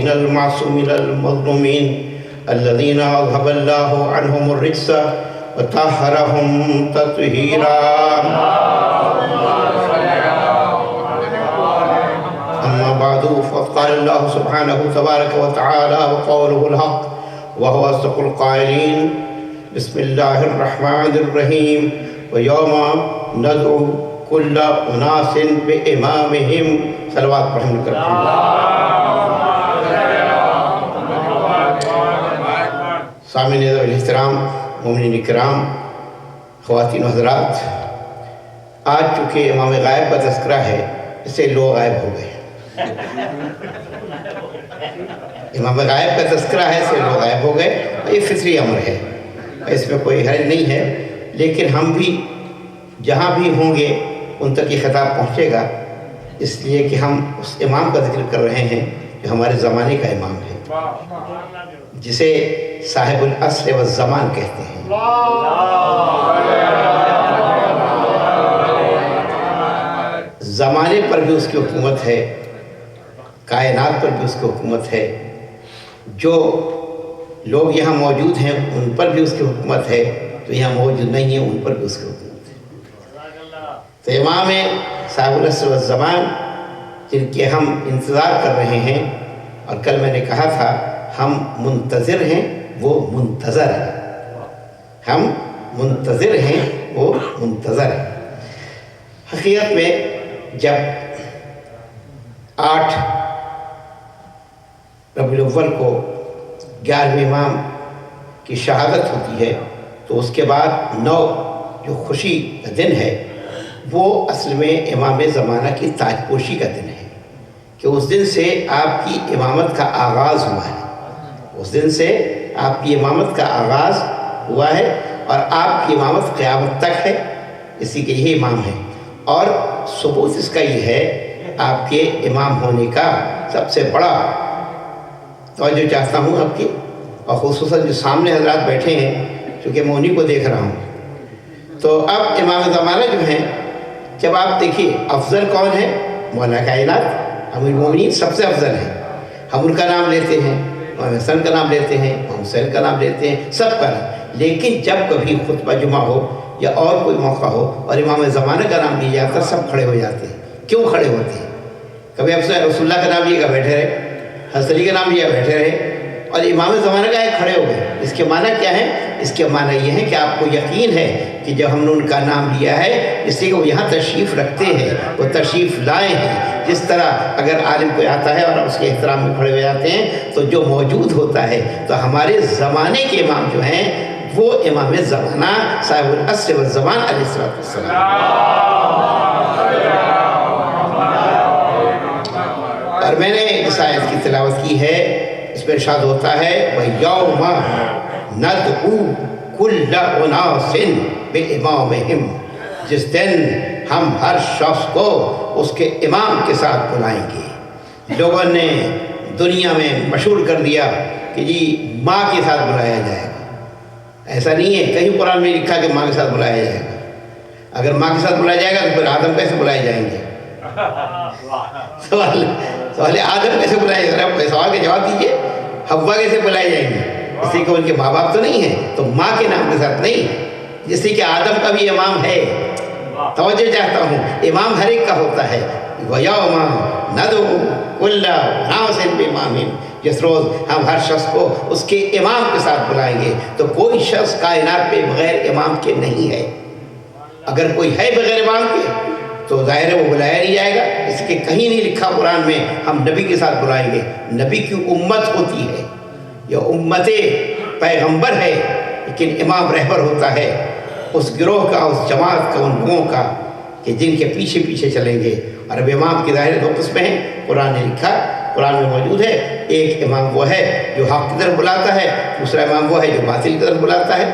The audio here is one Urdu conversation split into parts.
من المعصومين المظلومين الذين أذهب الله عنهم الرجس وطهرهم تطهيرا. أما بعد فقد قال الله سبحانه تبارك وتعالى وقوله الحق وهو أصدق القائلين بسم الله الرحمن الرحيم ويوم ندعو كل أناس بإمامهم صلوات رحمة الله. سامعین احترام، مومنین کرام، خواتین و حضرات، آج چونکہ امام غائب کا تذکرہ ہے اس سے لوگ غائب ہو گئے. امام غائب کا تذکرہ ہے اس سے لوگ غائب ہو گئے. یہ فطری امر ہے، اس میں کوئی حرج نہیں ہے، لیکن ہم بھی جہاں بھی ہوں گے ان تک یہ خطاب پہنچے گا، اس لیے کہ ہم اس امام کا ذکر کر رہے ہیں جو ہمارے زمانے کا امام ہے، جسے صاحب العصر والزمان کہتے ہیں. زمانے پر بھی اس کی حکومت ہے، کائنات پر بھی اس کی حکومت ہے، جو لوگ یہاں موجود ہیں ان پر بھی اس کی حکومت ہے، جو یہاں موجود نہیں ہیں ان پر بھی اس کی حکومت ہے. تو امام صاحب العصر والزمان جن کے ہم انتظار کر رہے ہیں، اور کل میں نے کہا تھا ہم منتظر ہیں وہ منتظر ہے، ہم منتظر ہیں وہ منتظر ہے. حقیقت میں جب 8 ربیع الاول کو 11ویں امام کی شہادت ہوتی ہے تو اس کے بعد 9 جو خوشی کا دن ہے وہ اصل میں امام زمانہ کی تاج پوشی کا دن ہے، کہ اس دن سے آپ کی امامت کا آغاز ہوا ہے. اس دن سے آپ کی امامت کا آغاز ہوا ہے اور آپ کی امامت قیامت تک ہے، اسی کے یہ امام ہے. اور ثبوت اس کا یہ ہے آپ کے امام ہونے کا سب سے بڑا توجہ چاہتا ہوں آپ کی، اور خصوصاً جو سامنے حضرات بیٹھے ہیں چونکہ میں انہیں کو دیکھ رہا ہوں. تو اب امام زمانہ جو ہیں، جب آپ دیکھیے افضل کون ہے؟ مولا کائنات امیر المومنین سب سے افضل ہے. ہم ان کا نام لیتے ہیں، امام حسن کا نام لیتے ہیں، امام حسین کا نام لیتے ہیں، سب کا نام. لیکن جب کبھی خطبہ جمعہ ہو یا اور کوئی موقع ہو اور امام زمانہ کا نام لیا جاتا ہے سب کھڑے ہو جاتے ہیں. کیوں کھڑے ہوتے ہیں؟ کبھی افسر رسول اللہ کا نام لیا گا بیٹھے رہے، حضرت علی کا نام لیا بیٹھے رہے، اور امام زمانہ کا ہے کھڑے ہو گئے. اس کے معنی کیا ہے؟ اس کے معنی یہ ہے کہ آپ کو یقین ہے کہ جب ہم نے ان کا نام لیا ہے اس لیے کہ وہ یہاں تشریف رکھتے ہیں، وہ تشریف لائے ہیں. جس طرح اگر عالم کوئی آتا ہے اور اس کے احترام میں کھڑے ہو جاتے ہیں تو جو موجود ہوتا ہے، تو ہمارے زمانے کے امام جو ہیں وہ امام زمانہ صاحب العصر والزمان علیہ السلام. اور میں نے اس آیت کی تلاوت کی ہے، اس میں ارشاد ہوتا ہے وَيَوْمَ نَدْعُو كُلَّ أُنَاسٍ بِإِمَامِهِمْ، جس دن ہم ہر شخص کو اس کے امام کے ساتھ بلائیں گے. لوگوں نے دنیا میں مشہور کر دیا کہ جی ماں کے ساتھ بلایا جائے گا. ایسا نہیں ہے، کہیں قرآن میں لکھا کہ ماں کے ساتھ بلایا جائے گا. اگر ماں کے ساتھ بلایا جائے گا تو پھر آدم کیسے بلائے جائیں گے؟ سوال آدم کیسے بلائے جائیں گے؟ سوال کا جواب دیجیے. حوا کیسے بلائے جائیں گے؟ اس لیے کہ ان کے ماں باپ تو نہیں ہیں، تو ماں کے نام کے ساتھ نہیں. جس لیے کہ آدم کا بھی امام ہے. توجہ چاہتا ہوں، امام ہر ایک کا ہوتا ہے. وَيَوْمَ نَدْعُو كُلَّ أُنَاسٍ بِإِمَامِهِمْ، جس روز ہم ہر شخص کو اس کے امام کے ساتھ بلائیں گے. تو کوئی شخص کائنات پہ بغیر امام کے نہیں ہے. اگر کوئی ہے بغیر امام کے تو ظاہر ہے وہ بلایا نہیں جائے گا. اس کے کہیں نہیں لکھا قرآن میں ہم نبی کے ساتھ بلائیں گے. نبی کی امت ہوتی ہے، یہ امت پیغمبر ہے، لیکن امام رہبر ہوتا ہے اس گروہ کا، اس جماعت کا، ان لوگوں کا کہ جن کے پیچھے پیچھے چلیں گے. اور اب امام کی ظاہر 2 قسمیں ہیں، قرآن نے لکھا، قرآن میں موجود ہے. ایک امام وہ ہے جو حق کی طرف بلاتا ہے، دوسرا امام وہ ہے جو باطل کی طرف بلاتا ہے.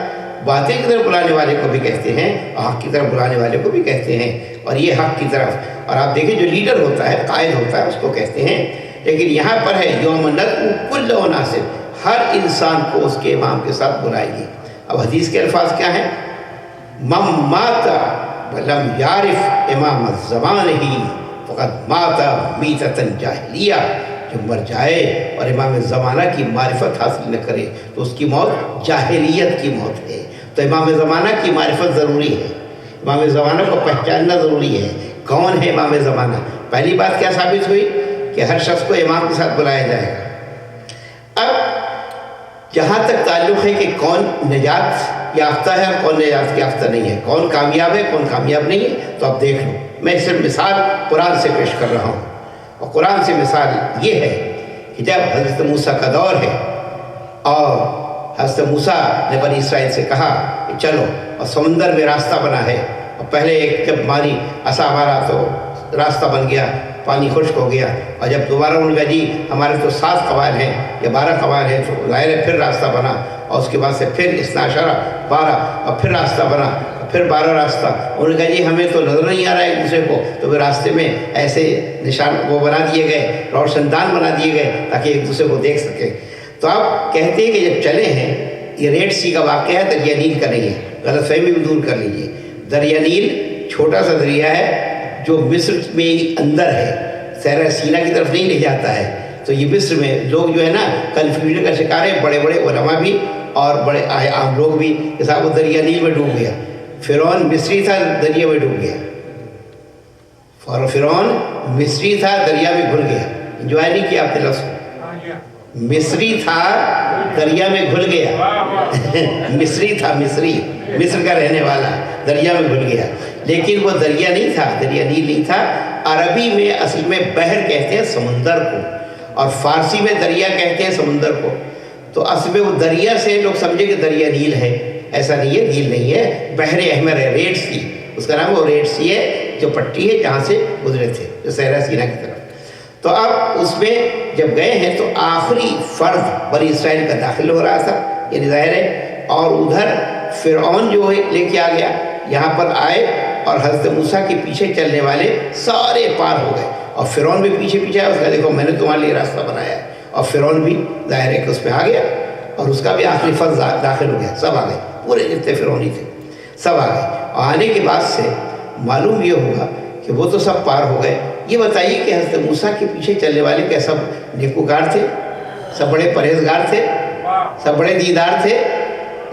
باطل کی طرف بلانے والے کو بھی کہتے ہیں اور حق کی طرف بلانے والے کو بھی کہتے ہیں. اور یہ حق کی طرف، اور آپ دیکھیں جو لیڈر ہوتا ہے، قائد ہوتا ہے، اس کو کہتے ہیں. لیکن یہاں پر ہے یوم ندعو کل اناس، ہر انسان کو اس کے امام کے ساتھ بلائے گی. اب حدیث کے الفاظ کیا ہیں؟ من مات ولم یعرف امام الزمان ہی فقد مات میتۃ جاہلیہ. جو مر جائے اور امام زمانہ کی معرفت حاصل نہ کرے تو اس کی موت جاہلیت کی موت ہے۔ تو امام زمانہ کی معرفت ضروری ہے، امام زمانہ کو پہچاننا ضروری ہے۔ کون ہے امام زمانہ؟ پہلی بات کیا ثابت ہوئی کہ ہر شخص کو امام کے ساتھ بلایا جائے گا۔ اب جہاں تک تعلق ہے کہ کون نجات یافتہ ہے اور کون نجات یافتہ نہیں ہے، کون کامیاب ہے کون کامیاب نہیں ہے، تو اب دیکھ لو، میں صرف مثال قرآن سے پیش کر رہا ہوں۔ اور قرآن سے مثال یہ ہے کہ جب حضرت موسیٰ کا دور ہے اور حضرت موسیٰ نے بنی اسرائیل سے کہا کہ چلو، اور سمندر میں راستہ بنا ہے، اور پہلے ایک جب ماری عصا مارا تو راستہ بن گیا، پانی خشک ہو گیا، اور جب دوبارہ ان کا جی ہمارے تو 7 قبائل ہیں یا 12 قبائل ہیں، تو ظاہر ہے پھر راستہ بنا، اور اس کے بعد سے پھر 12 اور پھر راستہ بنا، پھر 12 راستہ۔ انہوں نے کہا جی ہمیں تو نظر نہیں آ رہا ہے ایک دوسرے کو، تو پھر راستے میں ایسے نشان وہ بنا دیے گئے، روشن دان بنا دیے گئے تاکہ ایک دوسرے کو دیکھ سکے۔ تو آپ کہتے ہیں کہ جب چلے ہیں، یہ ریڈ سی کا واقعہ ہے، دریا نیل کا نہیں ہے، غلط فہمی بھی دور کر لیجیے۔ دریا نیل چھوٹا سا دریا ہے جو مصر میں اندر ہے، صحرا سینا کی طرف نہیں لے جاتا ہے۔ تو یہ مصر میں لوگ جو ہے نا کنفیوژن کا شکار ہے، بڑے بڑے علماء بھی اور بڑے عام لوگ بھی، کہ صاحب وہ دریا نیل میں ڈوب گیا۔ فرعون مصری تھا، دریا میں ڈوب گیا۔ فرعون مصری تھا، دریا میں گھل گیا۔ انجوائے نہیں کیا آپ نے لفظ؟ مصری تھا، دریا میں گھل گیا۔ مصری تھا، مصر کا رہنے والا، دریا میں گھل گیا۔ لیکن وہ دریا نہیں تھا، دریا نیل نہیں تھا۔ عربی میں اصل میں بحر کہتے ہیں سمندر کو، اور فارسی میں دریا کہتے ہیں سمندر کو۔ تو اصل میں وہ دریا سے لوگ سمجھے کہ دریا نیل ہے، ایسا نہیں ہے، نیل نہیں ہے، بحر احمر ہے، ریڈ سی اس کا نام، وہ ریڈ سی ہے جو پٹی ہے جہاں سے گزرے تھے، جو صحرا سینا کی طرف۔ تو اب اس میں جب گئے ہیں تو آخری فرد بنی اسرائیل کا داخل ہو رہا تھا، یعنی ظاہر ہے، اور ادھر فرعون جو ہے لے کے آ گیا، یہاں پر آئے اور حضرت موسیٰ کے پیچھے چلنے والے سارے پار ہو گئے، اور فرعون بھی پیچھے پیچھے آیا، اس کا دیکھو میں نے تمہارے لیے راستہ بنایا ہے، اور فرعون بھی ظاہر ہے کہ اس میں آ گیا، اور اس کا بھی آخری فرد داخل ہو گیا، سب آ گئے، پورے جتنے فرعونی تھے سب آ گئے۔ اور آنے کے بعد سے معلوم یہ ہوا کہ وہ تو سب پار ہو گئے۔ یہ بتائیے کہ حضرت موسیٰ کے پیچھے چلنے والے کیا سب نیکوکار تھے؟ سب بڑے پرہیزگار تھے، سب بڑے دیندار تھے،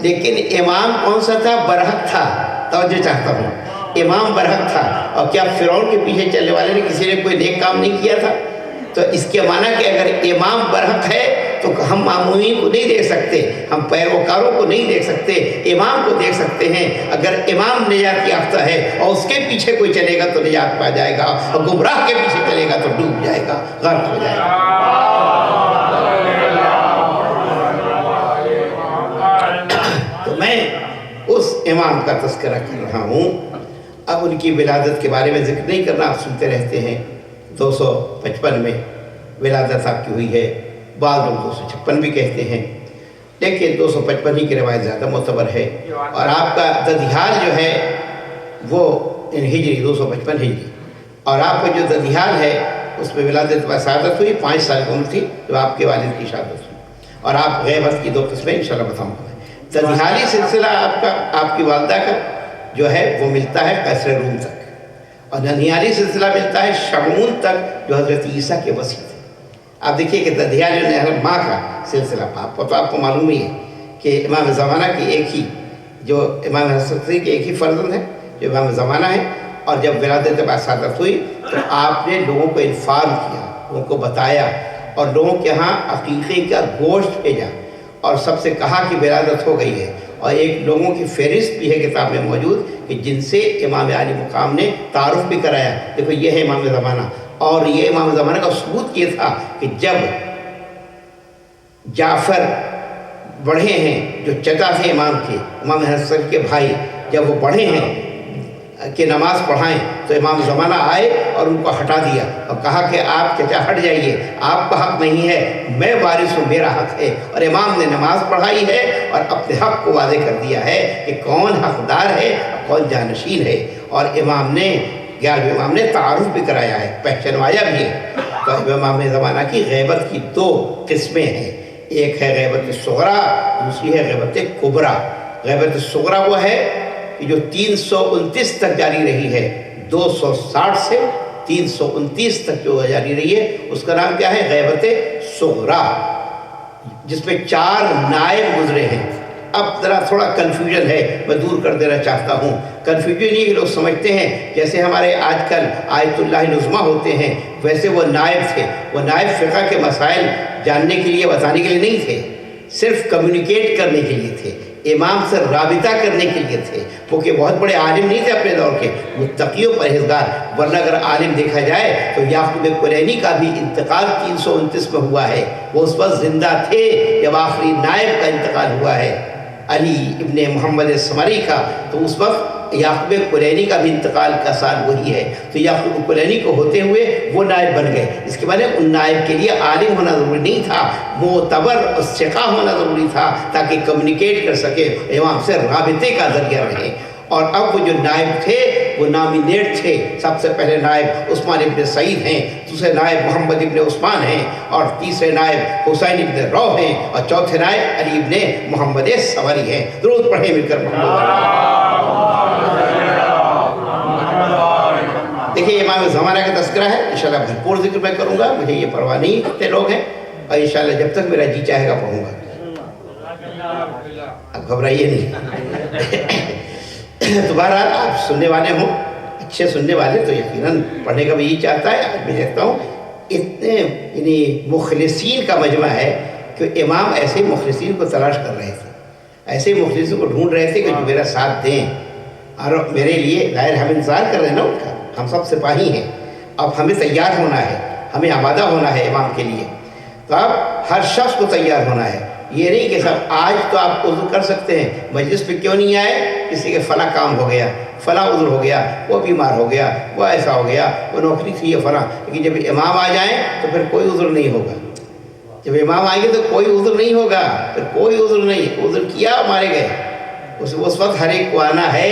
لیکن امام کون سا تھا؟ برحق تھا۔ توجہ چاہتا ہوں، امام برحق تھا۔ اور کیا فرعون کے پیچھے چلنے والے نے کسی نے کوئی نیک کام نہیں کیا تھا؟ تو اس کے معنی کہ اگر امام برحق ہے تو ہم معمولین کو نہیں دیکھ سکتے، ہم پیروکاروں کو نہیں دیکھ سکتے، امام کو دیکھ سکتے ہیں۔ اگر امام نجات یافتہ ہے اور اس کے پیچھے کوئی چلے گا تو نجات پا جائے گا، اور گمراہ کے پیچھے چلے گا تو ڈوب جائے گا، غرق ہو جائے گا۔ تو میں اس امام کا تذکرہ کر رہا ہوں۔ اب ان کی ولادت کے بارے میں ذکر نہیں کرنا، آپ سنتے رہتے ہیں۔ 255 میں ولادت آپ کی ہوئی ہے، بعض لوگ 256 بھی کہتے ہیں، لیکن 255 ہی کی روایت زیادہ معتبر ہے۔ اور آپ کا ددھیال جو ہے وہ ہجری 255 ہجری، اور آپ کا جو ددھیال ہے اس میں ولادت و شہادت ہوئی، 5 سال کی عمر تھی جب آپ کے والد کی شہادت ہوئی۔ اور آپ غیبت کی 2 قسمیں انشاءاللہ بتاؤں گا۔ ددھیالی سلسلہ آپ کی والدہ کا جو ہے وہ ملتا ہے قیصر روم تک، اور ددھیالی سلسلہ ملتا ہے شمعون تک جو حضرت عیسیٰ کے وصی تھے۔ آپ دیکھیے کہ ددھیال جو ماں کا سلسلہ، آپ کو معلوم ہی ہے کہ امام زمانہ کی ایک ہی، جو امام حسن کے ایک ہی فرزند ہے جو امام زمانہ ہے، اور جب ولادت بعد شہادت ہوئی تو آپ نے لوگوں کو انفارم کیا، لوگوں کو بتایا، اور لوگوں کے ہاں عقیقے کا گوشت بھیجا، اور سب سے کہا کہ ولادت ہو گئی ہے۔ اور ایک لوگوں کی فہرست بھی ہے کتاب میں موجود کہ جن سے امام عالی مقام نے تعارف بھی کرایا، دیکھو یہ ہے امام زمانہ۔ اور یہ امام زمانہ کا ثبوت یہ تھا کہ جب جعفر بڑھے ہیں جو چچا تھے امام کے، امام حسن کے بھائی، جب وہ بڑھے ہیں کہ نماز پڑھائیں تو امام زمانہ آئے اور ان کو ہٹا دیا اور کہا کہ آپ چچا ہٹ جائیے، آپ کا حق نہیں ہے، میں وارث ہوں، میرا حق ہے۔ اور امام نے نماز پڑھائی ہے اور اپنے حق کو واضح کر دیا ہے کہ کون حقدار ہے اور کون جانشین ہے۔ اور امام نے 11ویں امام نے تعارف بھی کرایا ہے، پہچنوایا بھی ہے۔ تو امام زمانہ کی غیبت کی 2 قسمیں ہیں، ایک ہے غیبت صغریٰ، دوسری ہے غیبت کبریٰ۔ غیبت صغریٰ وہ ہے کہ جو 329 تک جاری رہی ہے، 260 سے 329 تک جو جاری رہی ہے اس کا نام کیا ہے؟ غیبت صغریٰ، جس میں 4 نائب گزرے ہیں۔ اب ذرا تھوڑا کنفیوژن ہے، میں دور کر دینا چاہتا ہوں۔ کنفیوژن یہ کہ لوگ سمجھتے ہیں جیسے ہمارے آج کل آیت اللہ العظمیٰ ہوتے ہیں، ویسے وہ نائب تھے۔ وہ نائب فقہ کے مسائل جاننے کے لیے، بتانے کے لیے نہیں تھے، صرف کمیونیکیٹ کرنے کے لیے تھے، امام سے رابطہ کرنے کے لیے تھے۔ وہ کہ بہت بڑے عالم نہیں تھے اپنے دور کے، متقی و پرہیزگار۔ ورنہ اگر عالم دیکھا جائے تو یعقوب کلینی کا بھی انتقال 329 میں ہوا ہے۔ وہ اس وقت زندہ تھے جب آخری نائب کا انتقال ہوا ہے، علی ابن محمد سمری کا۔ تو اس وقت یعقوب کلینی کا بھی انتقال کا سال وہی ہے۔ تو یعقوب کلینی کو ہوتے ہوئے وہ نائب بن گئے۔ اس کے بعد ان نائب کے لیے عالم ہونا ضروری نہیں تھا، معتبر اور ثقہ ہونا ضروری تھا، تاکہ کمیونیکیٹ کر سکے، امام سے رابطے کا ذریعہ رہے۔ اور اب وہ جو نائب تھے وہ نامینیٹ تھے۔ سب سے پہلے نائب عثمان ابن سعید ہیں، دوسرے نائب محمد ابن عثمان ہیں، اور تیسرے نائب حسین ابن رو ہیں، اور چوتھے نائب علی ابن محمد سوری ہیں۔ درود پڑھیں مل کر۔ دیکھیے امام زمانہ کا تذکرہ ہے، انشاءاللہ بھرپور ذکر میں کروں گا، مجھے یہ پرواہ نہیں کتنے لوگ ہیں، اور انشاءاللہ جب تک میرا جی چاہے گا پڑھوں گا، اب گھبرائیے نہیں۔ تو بہرحال آپ سننے والے ہوں، اچھے سننے والے، تو یقیناً پڑھنے کا بھی یہ چاہتا ہے۔ آج میں دیکھتا ہوں اتنے یعنی مخلصین کا مجمع ہے کہ امام ایسے مخلصین کو تلاش کر رہے تھے، ایسے مخلصین کو ڈھونڈ رہے تھے کہ جو میرا ساتھ دیں، اور میرے لیے ظاہر ہم انتظار کر رہے ہیں نا ان کا، ہم سب سپاہی ہیں، اب ہمیں تیار ہونا ہے، ہمیں آمادہ ہونا ہے امام کے لیے۔ تو اب ہر شخص کو تیار ہونا ہے، یہ نہیں کہ صاحب آج تو آپ عذر کر سکتے ہیں، مجلس پہ کیوں نہیں آئے، کسی کے فلاں کام ہو گیا، فلاں عذر ہو گیا، وہ بیمار ہو گیا، وہ ایسا ہو گیا، وہ نوکری تھی یہ فلاں، لیکن جب امام آ جائیں تو پھر کوئی عذر نہیں ہوگا۔ جب امام آئیں گے تو کوئی عذر نہیں ہوگا، پھر کوئی عذر نہیں، عذر کیا مارے گئے۔ اس وقت ہر ایک کو آنا ہے،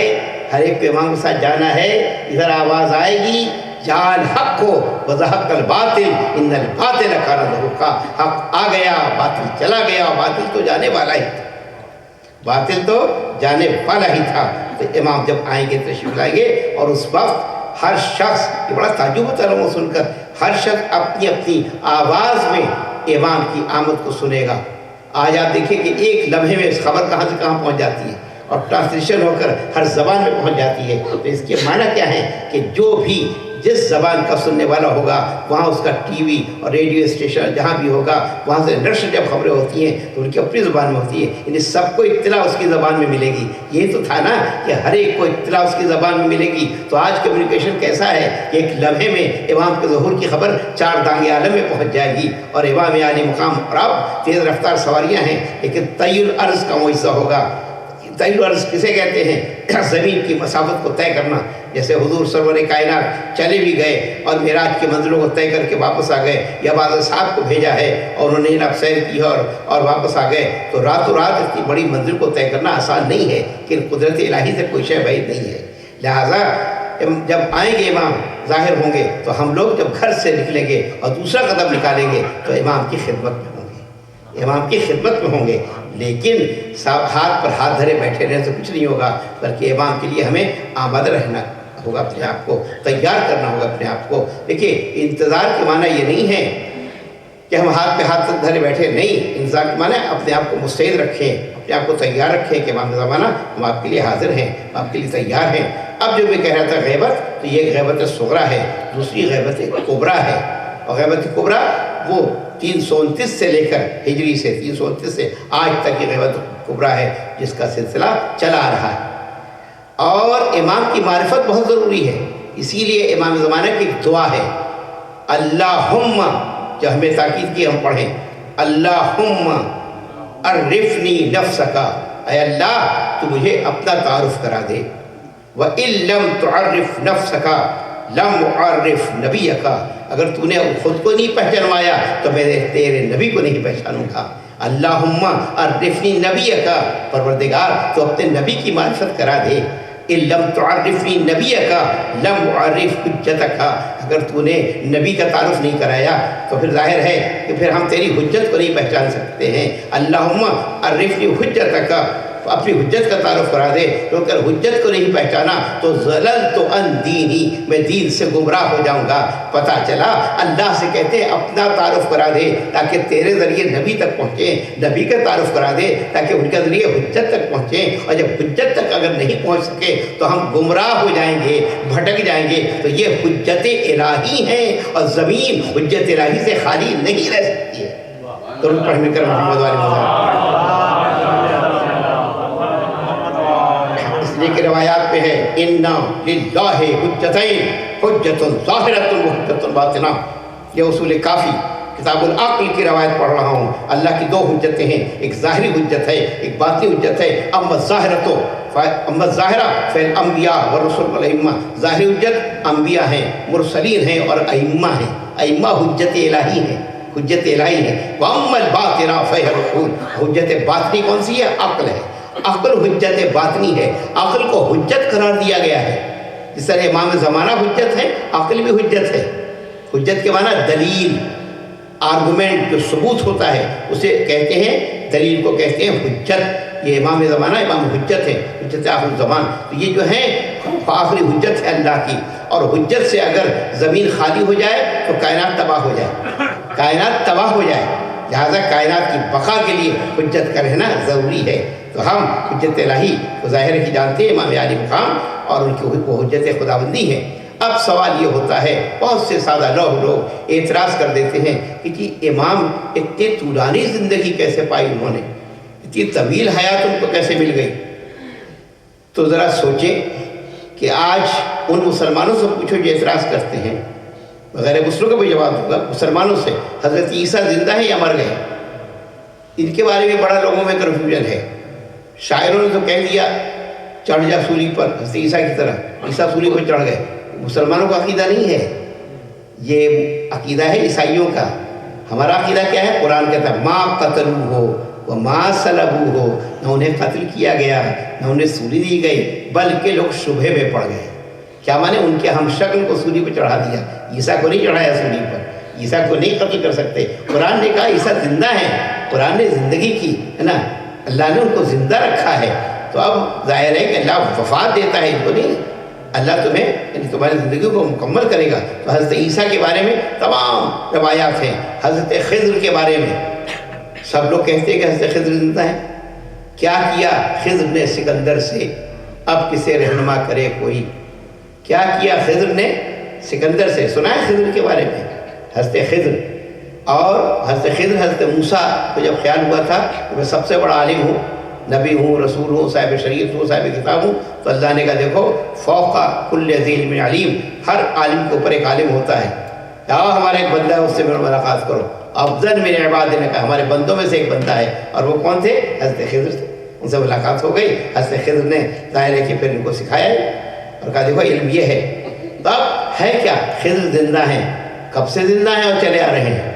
ہر ایک کو امام کے ساتھ جانا ہے۔ ادھر آواز آئے گی جان حق کو وضحق الباطل ان الباطل کان زہوقا، حق آ گیا باطل چلا گیا، باطل تو جانے والا ہی تھا، باطل تو جانے والا ہی تھا۔ تو امام جب آئیں گے تشریف لائیں گے، اور اس وقت ہر شخص، یہ بڑا تعجب ہوتا ہے سن کر، ہر شخص اپنی اپنی آواز میں امام کی آمد کو سنے گا۔ آج آپ دیکھیں کہ ایک لمحے میں اس خبر کہاں سے کہاں پہنچ جاتی ہے، اور ٹرانسلیشن ہو کر ہر زبان میں پہنچ جاتی ہے۔ تو اس کے معنی کیا ہے کہ جو بھی جس زبان کا سننے والا ہوگا وہاں اس کا ٹی وی اور ریڈیو اسٹیشن جہاں بھی ہوگا وہاں سے نشر جب خبریں ہوتی ہیں تو ان کی اپنی زبان میں ہوتی ہے، یعنی سب کو اطلاع اس کی زبان میں ملے گی۔ یہی تو تھا نا کہ ہر ایک کو اطلاع اس کی زبان میں ملے گی۔ تو آج کمیونیکیشن کیسا ہے کہ ایک لمحے میں امام کے ظہور کی خبر 4 دانگ عالم میں پہنچ جائے گی، اور امام عالی مقام، اور اب تیز رفتار سواریاں ہیں، لیکن طی الارض کا معجزہ ہوگا۔ طی الارض کسے کہتے ہیں؟ زمین کی مسافت کو طے کرنا۔ جیسے حضور سرور کائنات چلے بھی گئے اور معراج کی منزلوں کو طے کر کے واپس آ گئے، یا بعض اصحاب کو بھیجا ہے اور انہوں نے جناب سیر کی اور واپس آ گئے، تو راتوں رات اتنی بڑی منزل کو طے کرنا آسان نہیں ہے، کہ قدرت الہی سے کوئی شے بعید نہیں ہے۔ لہٰذا جب آئیں گے امام ظاہر ہوں گے، تو ہم لوگ جب گھر سے نکلیں گے اور دوسرا قدم نکالیں گے تو امام کی خدمت میں ہوں گے، امام کی خدمت میں ہوں گے۔ لیکن ہاتھ پر ہاتھ دھرے بیٹھے رہنے سے کچھ نہیں ہوگا، بلکہ امام کے لیے ہمیں آمادہ رہنا ہوگا، اپنے آپ کو تیار کرنا ہوگا اپنے آپ کو۔ دیکھیے انتظار کے معنی یہ نہیں ہے کہ ہم ہاتھ پہ ہاتھ دھرے بیٹھے، نہیں، انتظار کے معنی اپنے آپ کو مستعد رکھیں، اپنے آپ کو تیار رکھیں کہ امام زمانہ ہم آپ کے لیے حاضر ہیں، آپ کے لیے تیار ہیں۔ اب جو میں کہہ رہا تھا غیبت، تو یہ غیبت صغریٰ ہے، دوسری غیبت کبریٰ ہے، اور غیبت کبریٰ وہ 329 سے لے کر ہجری سے 329 سے آج تک یہ غیبت کبریٰ ہے، جس کا سلسلہ چلا آ رہا ہے۔ اور امام کی معرفت بہت ضروری ہے، اسی لیے امام زمانہ کی ایک دعا ہے، اللہم، جو ہمیں تاکید کی ہم پڑھیں، اللہم عرفنی نفسک، اے اللہ تو مجھے اپنا تعارف کرا دے، وَإِن لَمْ تُعَرِّفْ نَفْسَكَ لَمْ أُعَرِّفْ نَبِيَّكَ، اگر تو نے خود کو نہیں پہچانوایا تو میں تیرے نبی کو نہیں پہچانوں گا۔ اللہم عرفنی نبیک، پروردگار تو اپنے نبی کی معرفت کرا دے۔ ان لم تعرفنی نبیک لم اعرف حجتک، اگر تو نے نبی کا تعارف نہیں کرایا تو پھر ظاہر ہے کہ پھر ہم تیری حجت کو نہیں پہچان سکتے ہیں۔ اللہم عرفنی حجتک اپنی حجت کا تعارف کرا دے. تو اگر حجت کو نہیں پہچانا تو ضللت عن دینی، میں دین سے گمراہ ہو جاؤں گا. پتہ چلا اللہ سے کہتے ہیں اپنا تعارف کرا دے تاکہ تیرے ذریعے نبی تک پہنچیں، نبی کا تعارف کرا دے تاکہ ان کے ذریعے حجت تک پہنچیں. اور جب حجت تک اگر نہیں پہنچ سکے تو ہم گمراہ ہو جائیں گے، بھٹک جائیں گے. تو یہ حجت الہی ہیں اور زمین حجت الہی سے خالی نہیں رہ سکتی ہے. درود پڑھ مل کر محمد والی مزار. اس لیے کہ روایات میں ہے اِنَّا لِلَّهِ حُجَّتَيْن حُجَّةٌ ظَاهِرَةٌ وَحُجَّةٌ بَاطِنَةٌ. یہ اصول کافی کتاب العقل کی روایت پڑھ رہا ہوں. اللہ کی دو حجتیں ہیں، ایک ظاہری حجت ہے، ایک باطنی حجت ہے. اما الظاہرہ فالانبیاء والرسل والائمہ. ظاہری حجت انبیاء ہیں، مرسلین ہیں اور ائمہ ہیں. ائمہ حجت الہی ہیں، حجت الہی ہے. واما الباطنہ فہی العقول. حجت باطنی کون سی ہے؟ عقل ہے. عقل حجت باطنی ہے. عقل کو حجت قرار دیا گیا ہے. جس طرح امام زمانہ حجت ہے، عقل بھی حجت ہے. حجت کے معنی دلیل، آرگومنٹ جو ثبوت ہوتا ہے اسے کہتے ہیں، دلیل کو کہتے ہیں حجت. یہ امام زمانہ امام حجت ہے، حجت آخر زمان. تو یہ جو ہے آخری حجت ہے اللہ کی. اور حجت سے اگر زمین خالی ہو جائے تو کائنات تباہ ہو جائے، کائنات تباہ ہو جائے. لہٰذا کائنات کی بقا کے لیے حجت کا رہنا ضروری ہے. تو ہم حجت الہی کو ظاہر ہی جانتے ہیں، امام عالی مقام، اور ان کی وہ حجت خداوندی ہے. اب سوال یہ ہوتا ہے، بہت سے سادہ لوگ اعتراض کر دیتے ہیں کہ جی امام اتنی طولانی زندگی کیسے پائی، انہوں نے اتنی طویل حیات ان کو کیسے مل گئی. تو ذرا سوچیں کہ آج ان مسلمانوں سے پوچھو جو اعتراض کرتے ہیں، غیر مسلموں کا بھی جواب دوں گا. مسلمانوں سے حضرت عیسیٰ زندہ ہے یا مر گئے؟ ان کے بارے میں بڑا لوگوں میں کنفیوژن ہے. شاعروں نے تو کہہ دیا چڑھ جا سولی پر، حضرت عیسیٰ کی طرح عیسیٰ سولی پر چڑھ گئے. مسلمانوں کا عقیدہ نہیں ہے، یہ عقیدہ ہے عیسائیوں کا. ہمارا عقیدہ کیا ہے؟ قرآن کہتا ہے ما قتلوہ وما صلبوہ. نہ انہیں قتل کیا گیا، نہ انہیں سولی دی گئی، بلکہ لوگ شبہے میں پڑ گئے. کیا مانے؟ ان کے ہم شکل کو سولی پہ چڑھا دیا. عیسیٰ کو نہیں چڑھایا سولی پر، عیسیٰ کو نہیں قتل کر سکتے. قرآن نے کہا عیسیٰ زندہ ہے، قرآن نے زندگی کی ہے نا، اللہ نے ان کو زندہ رکھا ہے. تو اب ظاہر ہے کہ اللہ وفات دیتا ہے، ان کو نہیں. اللہ تمہیں یعنی تمہاری زندگی کو مکمل کرے گا. تو حضرت عیسیٰ کے بارے میں تمام روایات ہیں. حضرت خضر کے بارے میں سب لوگ کہتے ہیں کہ حضرت خضر زندہ ہے. کیا کیا خضر نے سکندر سے؟ اب کسے رہنما کرے کوئی. کیا کیا خضر نے سکندر سے؟ سنا ہے خضر کے بارے میں؟ حضرت خضر اور حضرت خضر حضرت موسیٰ کو جب خیال ہوا تھا کہ میں سب سے بڑا عالم ہوں، نبی ہوں، رسول ہوں، صاحب شریعت ہوں، صاحب کتاب ہوں، تو اللہ نے کہا دیکھو فوق کل ذی علم علیم، ہر عالم کے اوپر ایک عالم ہوتا ہے. آؤ ہمارا ایک بندہ ہے، اس سے میرے ملاقات کرو. افضل میرے عباد نے کہا ہمارے بندوں میں سے ایک بندہ ہے. اور وہ کون تھے؟ حضرت خضر تھے. ان سے ملاقات ہو گئی. حضرت خضر نے ظاہر ہے کہ پھر ان کو سکھایا اور کہا دیکھو علم یہ ہے. تو اب ہے کیا؟ خضر زندہ ہیں. کب سے زندہ ہیں اور چلے آ رہے ہیں.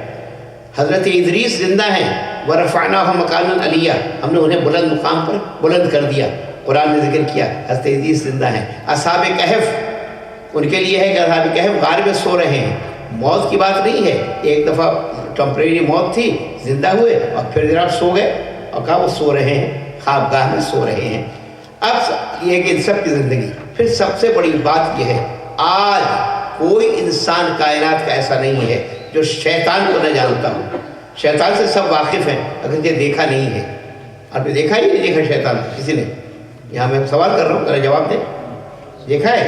حضرت ادریس زندہ ہیں. وَرَفَعْنَاهُ مَكَانًا عَلِيًّا، ہم نے انہیں بلند مقام پر بلند کر دیا. قرآن نے ذکر کیا حضرت ادریس زندہ ہیں. اصحاب کہف، ان کے لیے ہے کہ اصحاب کہف غار میں سو رہے ہیں. موت کی بات نہیں ہے، ایک دفعہ ٹمپریری موت تھی، زندہ ہوئے اور پھر جناب سو گئے اور کہا وہ سو رہے ہیں، خوابگاہ میں سو رہے ہیں. اب یہ کہ ان سب کی زندگی. پھر سب سے بڑی بات یہ ہے آج کوئی انسان کائنات کا ایسا نہیں ہے جو شیطان کو نہ جانتا ہو. شیطان سے سب واقف ہیں اگر یہ دیکھا نہیں ہے. آپ نے دیکھا ہی نہیں دیکھا شیطان کسی نے؟ یہاں میں سوال کر رہا ہوں، ذرا جواب دیں. دیکھا ہے؟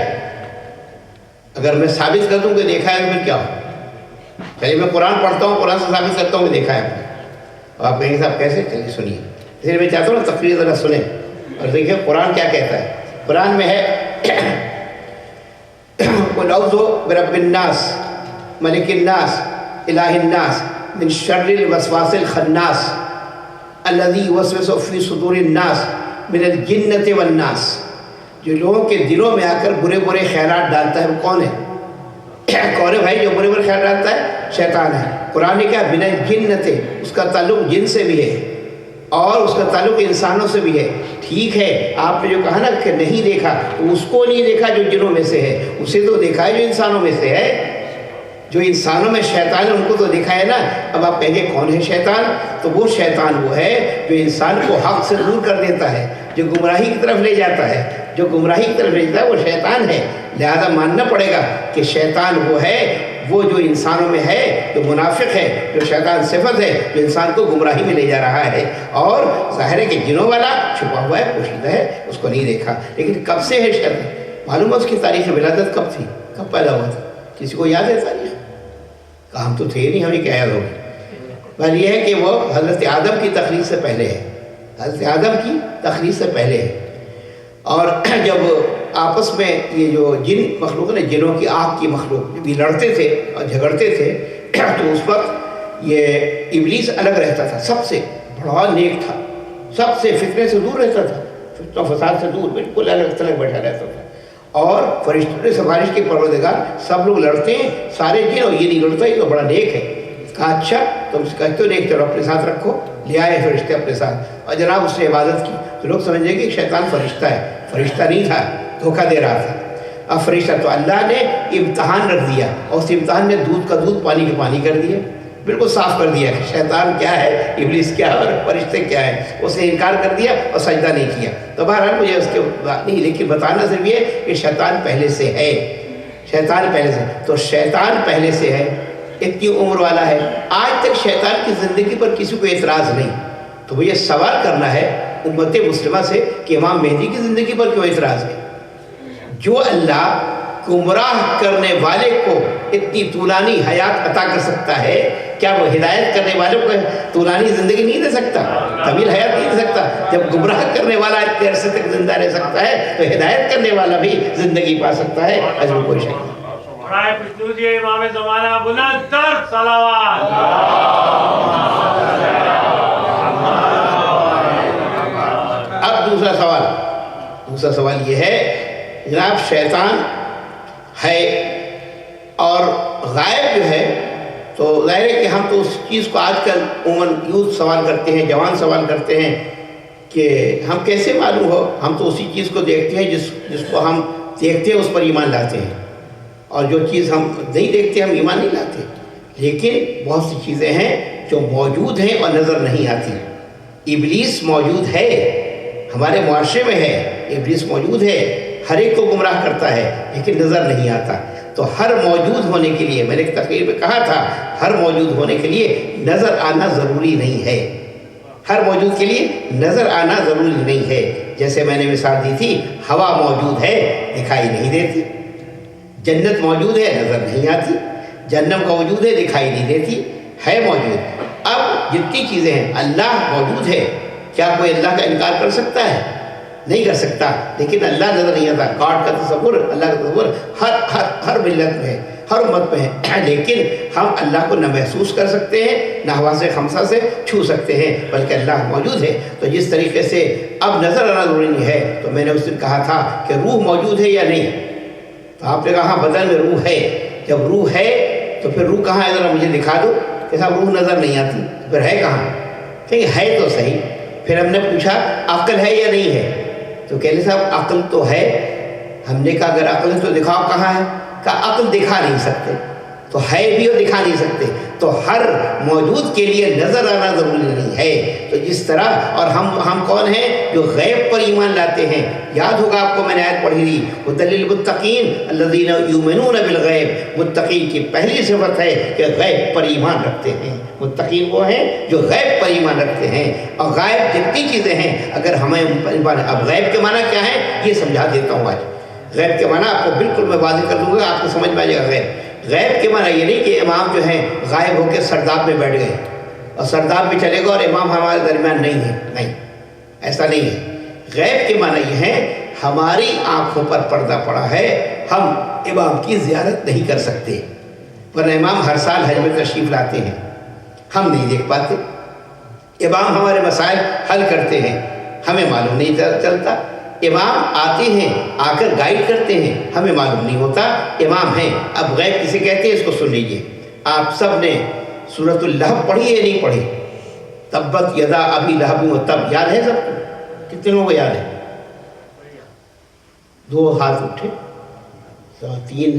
اگر میں ثابت کر دوں کہ دیکھا ہے تو پھر کیا ہو؟ چلیے میں قرآن پڑھتا ہوں، قرآن سے ثابت کرتا ہوں کہ دیکھا ہے. اور آپ کہیں گے صاحب کیسے؟ چلیے سنیے. اس لیے میں چاہتا ہوں نا تقریر ذرا سنیں اور دیکھیں قرآن کیا کہتا ہے. قرآن میں ہے قُلْ أَعُوذُ بِرَبِّ النَّاسِ مَلِكِ النَّاسِ إِلَٰهِ النَّاسِ من شر الوسواس الخناس الذي يوسوس في صدور الناس من الجنة والناس. جو لوگوں کے دلوں میں آ کر برے برے خیالات ڈالتا ہے وہ کون ہے؟ کون ہے بھائی جو برے برے خیال ڈالتا ہے؟ شیطان ہے. قرآن نے کہا من الجنة، اس کا تعلق جن سے بھی ہے اور اس کا تعلق انسانوں سے بھی ہے. ٹھیک ہے آپ نے جو کہا نا کہ نہیں دیکھا، اس کو نہیں دیکھا جو جنوں میں سے ہے، اسے تو دیکھا ہے جو انسانوں میں سے ہے. جو انسانوں میں شیطان ہے ان کو تو دکھا ہے نا. اب آپ کہیں گے کون ہے شیطان؟ تو وہ شیطان وہ ہے جو انسان کو حق سے دور کر دیتا ہے، جو گمراہی کی طرف لے جاتا ہے. جو گمراہی کی طرف لے جاتا ہے وہ شیطان ہے. لہذا ماننا پڑے گا کہ شیطان وہ ہے وہ جو انسانوں میں ہے، جو منافق ہے، جو شیطان صفت ہے، جو انسان کو گمراہی میں لے جا رہا ہے. اور ظاہر ہے کہ جنوں والا چھپا ہوا ہے، پوشیدہ ہے، اس کو نہیں دیکھا. لیکن کب سے ہے شیطان؟ معلوم ہے اس کی تاریخ ولادت کب تھی، کب پیدا ہوا تھا؟ کسی کو یاد ہے تاریخ؟ کہ ہم تو تھے نہیں، ہمیں کیا یاد ہوگی؟ بس یہ ہے کہ وہ حضرت آدم کی تخلیق سے پہلے ہے، حضرت آدم کی تخلیق سے پہلے ہے. اور جب آپس میں یہ جو جن مخلوق نے، جنوں کی آگ کی مخلوق جب یہ لڑتے تھے اور جھگڑتے تھے تو اس وقت یہ ابلیس الگ رہتا تھا، سب سے بڑا نیک تھا، سب سے فتنے سے دور رہتا تھا، فتنہ فساد سے دور، بالکل الگ تھلگ بیٹھا رہتا تھا. اور فرشتوں نے سفارش کی پروردگار سب لوگ لڑتے ہیں سارے جن، اور یہ نہیں لڑتا، یہ تو بڑا نیک ہے. کہا اچھا تم کہتے ہو نیک، چلو اپنے ساتھ رکھو. لے آئے فرشتے اپنے ساتھ، اور جناب اس نے عبادت کی. تو لوگ سمجھیں گے کہ شیطان فرشتہ ہے، فرشتہ نہیں تھا، دھوکہ دے رہا تھا. اب فرشتہ تو اللہ نے امتحان رکھ دیا، اور اس امتحان میں دودھ کا دودھ، پانی کا پانی کر دیا، بالکل صاف کر دیا کہ شیطان کیا ہے، ابلیس کیا ہے اور فرشتے کیا ہے. اس نے انکار کر دیا اور سجدہ نہیں کیا. تو بہرحال مجھے اس کے بات نہیں، لیکن بتانا صرف یہ کہ شیطان پہلے سے ہے، شیطان پہلے سے. تو شیطان پہلے سے ہے، اتنی عمر والا ہے، آج تک شیطان کی زندگی پر کسی کو اعتراض نہیں. تو مجھے سوال کرنا ہے امت مسلمہ سے کہ امام مہدی کی زندگی پر کیوں اعتراض ہے؟ جو اللہ گمراہ کرنے والے کو اتنی طولانی حیات عطا کر سکتا ہے، کیا وہ ہدایت کرنے والوں کو طولانی زندگی نہیں دے سکتا، طویل حیات نہیں دے سکتا؟ جب گمراہ کرنے والا اتنے عرصے تک زندہ رہ سکتا ہے تو ہدایت کرنے والا بھی زندگی پا سکتا ہے. اس میں کوئی شک نہیں. امام زمانہ بلند تر صلوات. اب دوسرا سوال یہ ہے جناب، شیطان ہے اور غائب جو ہے، تو ظاہر ہے کہ ہم تو اس چیز کو آج کل عموماً یوتھ سوال کرتے ہیں، جوان سوال کرتے ہیں کہ ہم کیسے معلوم ہو؟ ہم تو اسی چیز کو دیکھتے ہیں جس کو ہم دیکھتے ہیں اس پر ایمان لاتے ہیں، اور جو چیز ہم نہیں دیکھتے ہم ایمان نہیں لاتے. لیکن بہت سی چیزیں ہیں جو موجود ہیں اور نظر نہیں آتی. ابلیس موجود ہے، ہمارے معاشرے میں ہے، ابلیس موجود ہے، ہر ایک کو گمراہ کرتا ہے، لیکن نظر نہیں آتا. تو ہر موجود ہونے کے لیے، میں نے ایک تقریر میں کہا تھا، ہر موجود ہونے کے لیے نظر آنا ضروری نہیں ہے. ہر موجود کے لیے نظر آنا ضروری نہیں ہے. جیسے میں نے مثال دی تھی، ہوا موجود ہے، دکھائی نہیں دیتی. جنت موجود ہے، نظر نہیں آتی. جہنم کا وجود ہے، دکھائی نہیں دیتی، ہے موجود. اب جتنی چیزیں ہیں، اللہ موجود ہے، کیا کوئی اللہ کا انکار کر سکتا ہے؟ نہیں کر سکتا. لیکن اللہ نظر نہیں آتا. گاڈ کا تصور، اللہ کا تصور ہر ملت میں ہے، ہر امت میں ہے. لیکن ہم اللہ کو نہ محسوس کر سکتے ہیں، نہ حواس خمسہ سے چھو سکتے ہیں، بلکہ اللہ موجود ہے. تو جس طریقے سے اب نظر آنا ضروری نہیں ہے، تو میں نے اس دن کہا تھا کہ روح موجود ہے یا نہیں؟ تو آپ نے کہا ہاں بدن میں روح ہے. جب روح ہے تو پھر روح کہاں ہے؟ ذرا مجھے دکھا دو. کہ صاحب روح نظر نہیں آتی، پھر ہے کہاں؟ کہ ہے تو صحیح. پھر ہم نے پوچھا عقل ہے یا نہیں ہے؟ تو کہہ لیں صاحب عقل تو ہے. ہم نے کہا اگر عقل ہے تو دکھاؤ کہاں ہے؟ کہا عقل دکھا نہیں سکتے. تو ہے بھی اور دکھا نہیں سکتے. تو ہر موجود کے لیے نظر آنا ضروری نہیں ہے. تو جس طرح، اور ہم کون ہیں؟ جو غیب پر ایمان لاتے ہیں. یاد ہوگا آپ کو میں نے آیت پڑھی تھی، ھدی للمتقین الذین یؤمنون بالغیب. متقین کی پہلی صفت ہے کہ غیب پر ایمان رکھتے ہیں. متقین وہ ہیں جو غیب پر ایمان رکھتے ہیں. اور غائب جتنی چیزیں ہیں اگر ہمیں، اب غیب کے معنی کیا ہے یہ سمجھا دیتا ہوں آج. غیب کے معنی آپ کو بالکل میں واضح کر دوں گا، آپ کو سمجھ میں آ جائے گا. غیب کے معنی یہ نہیں کہ امام جو ہیں غائب ہو کے سرداب میں بیٹھ گئے اور سرداب میں چلے گئے اور امام ہمارے درمیان نہیں ہے. نہیں، ایسا نہیں ہے. غیب کے معنی یہ ہے ہماری آنکھوں پر پردہ پڑا ہے، ہم امام کی زیارت نہیں کر سکتے. ورنہ امام ہر سال حج میں تشریف لاتے ہیں، ہم نہیں دیکھ پاتے. امام ہمارے مسائل حل کرتے ہیں، ہمیں معلوم نہیں چلتا. امام آتے ہیں، آ کر گائیڈ کرتے ہیں، ہمیں معلوم نہیں ہوتا. امام ہیں. اب غیب کسے کہتے ہیں اس کو سن لیجئے. آپ سب نے سورۃ اللہب پڑھی ہے یا نہیں پڑھی؟ تبت یدا ابی لہب وتب، یاد ہے سب کو؟ کتنے لوگوں کو یاد ہے؟ 2 ہاتھ اٹھے، 3،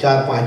4 5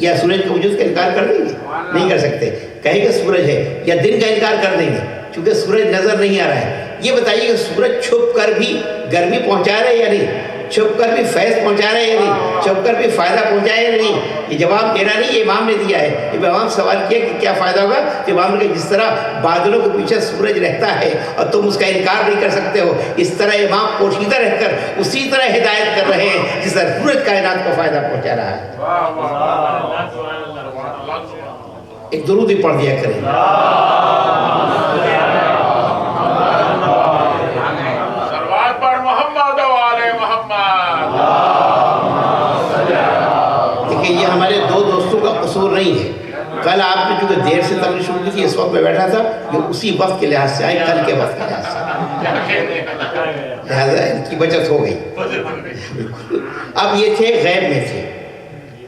یا سورج کے وجود کا انکار کر دیں گے؟ نہیں کر سکتے. کہیں کہ سورج ہے یا دن کا انکار کر دیں گے چونکہ سورج نظر نہیں آ رہا ہے. یہ بتائیے کہ سورج چھپ کر بھی گرمی پہنچا رہا ہے یا نہیں؟ چھپ کر بھی فیض پہنچا رہے ہیں یا نہیں؟ چھپ کر بھی فائدہ پہنچایا یا نہیں؟ یہ جواب میرا نہیں، یہ امام نے دیا ہے. یہ امام سوال کیا کہ کیا فائدہ ہوگا، تو امام نے کہا جس طرح بادلوں کے پیچھے سورج رہتا ہے اور تم اس کا انکار نہیں کر سکتے ہو، اس طرح امام پوشیدہ رہ کر اسی طرح ہدایت کر رہے ہیں جس طرح سورج کائنات کو فائدہ پہنچا رہا ہے. ایک درود ہی پڑھ دیا کریں. دیکھیں یہ ہمارے دو دوستوں کا قصور نہیں ہے. کل آپ نے چونکہ دیر سے تقریر شروع کی تھی، اس وقت میں بیٹھا تھا، یہ اسی وقت کے لحاظ سے آئے، کل کے وقت کے لحاظ سے، لہٰذا ان کی بچت ہو گئی. اب یہ تھے غیب میں تھے،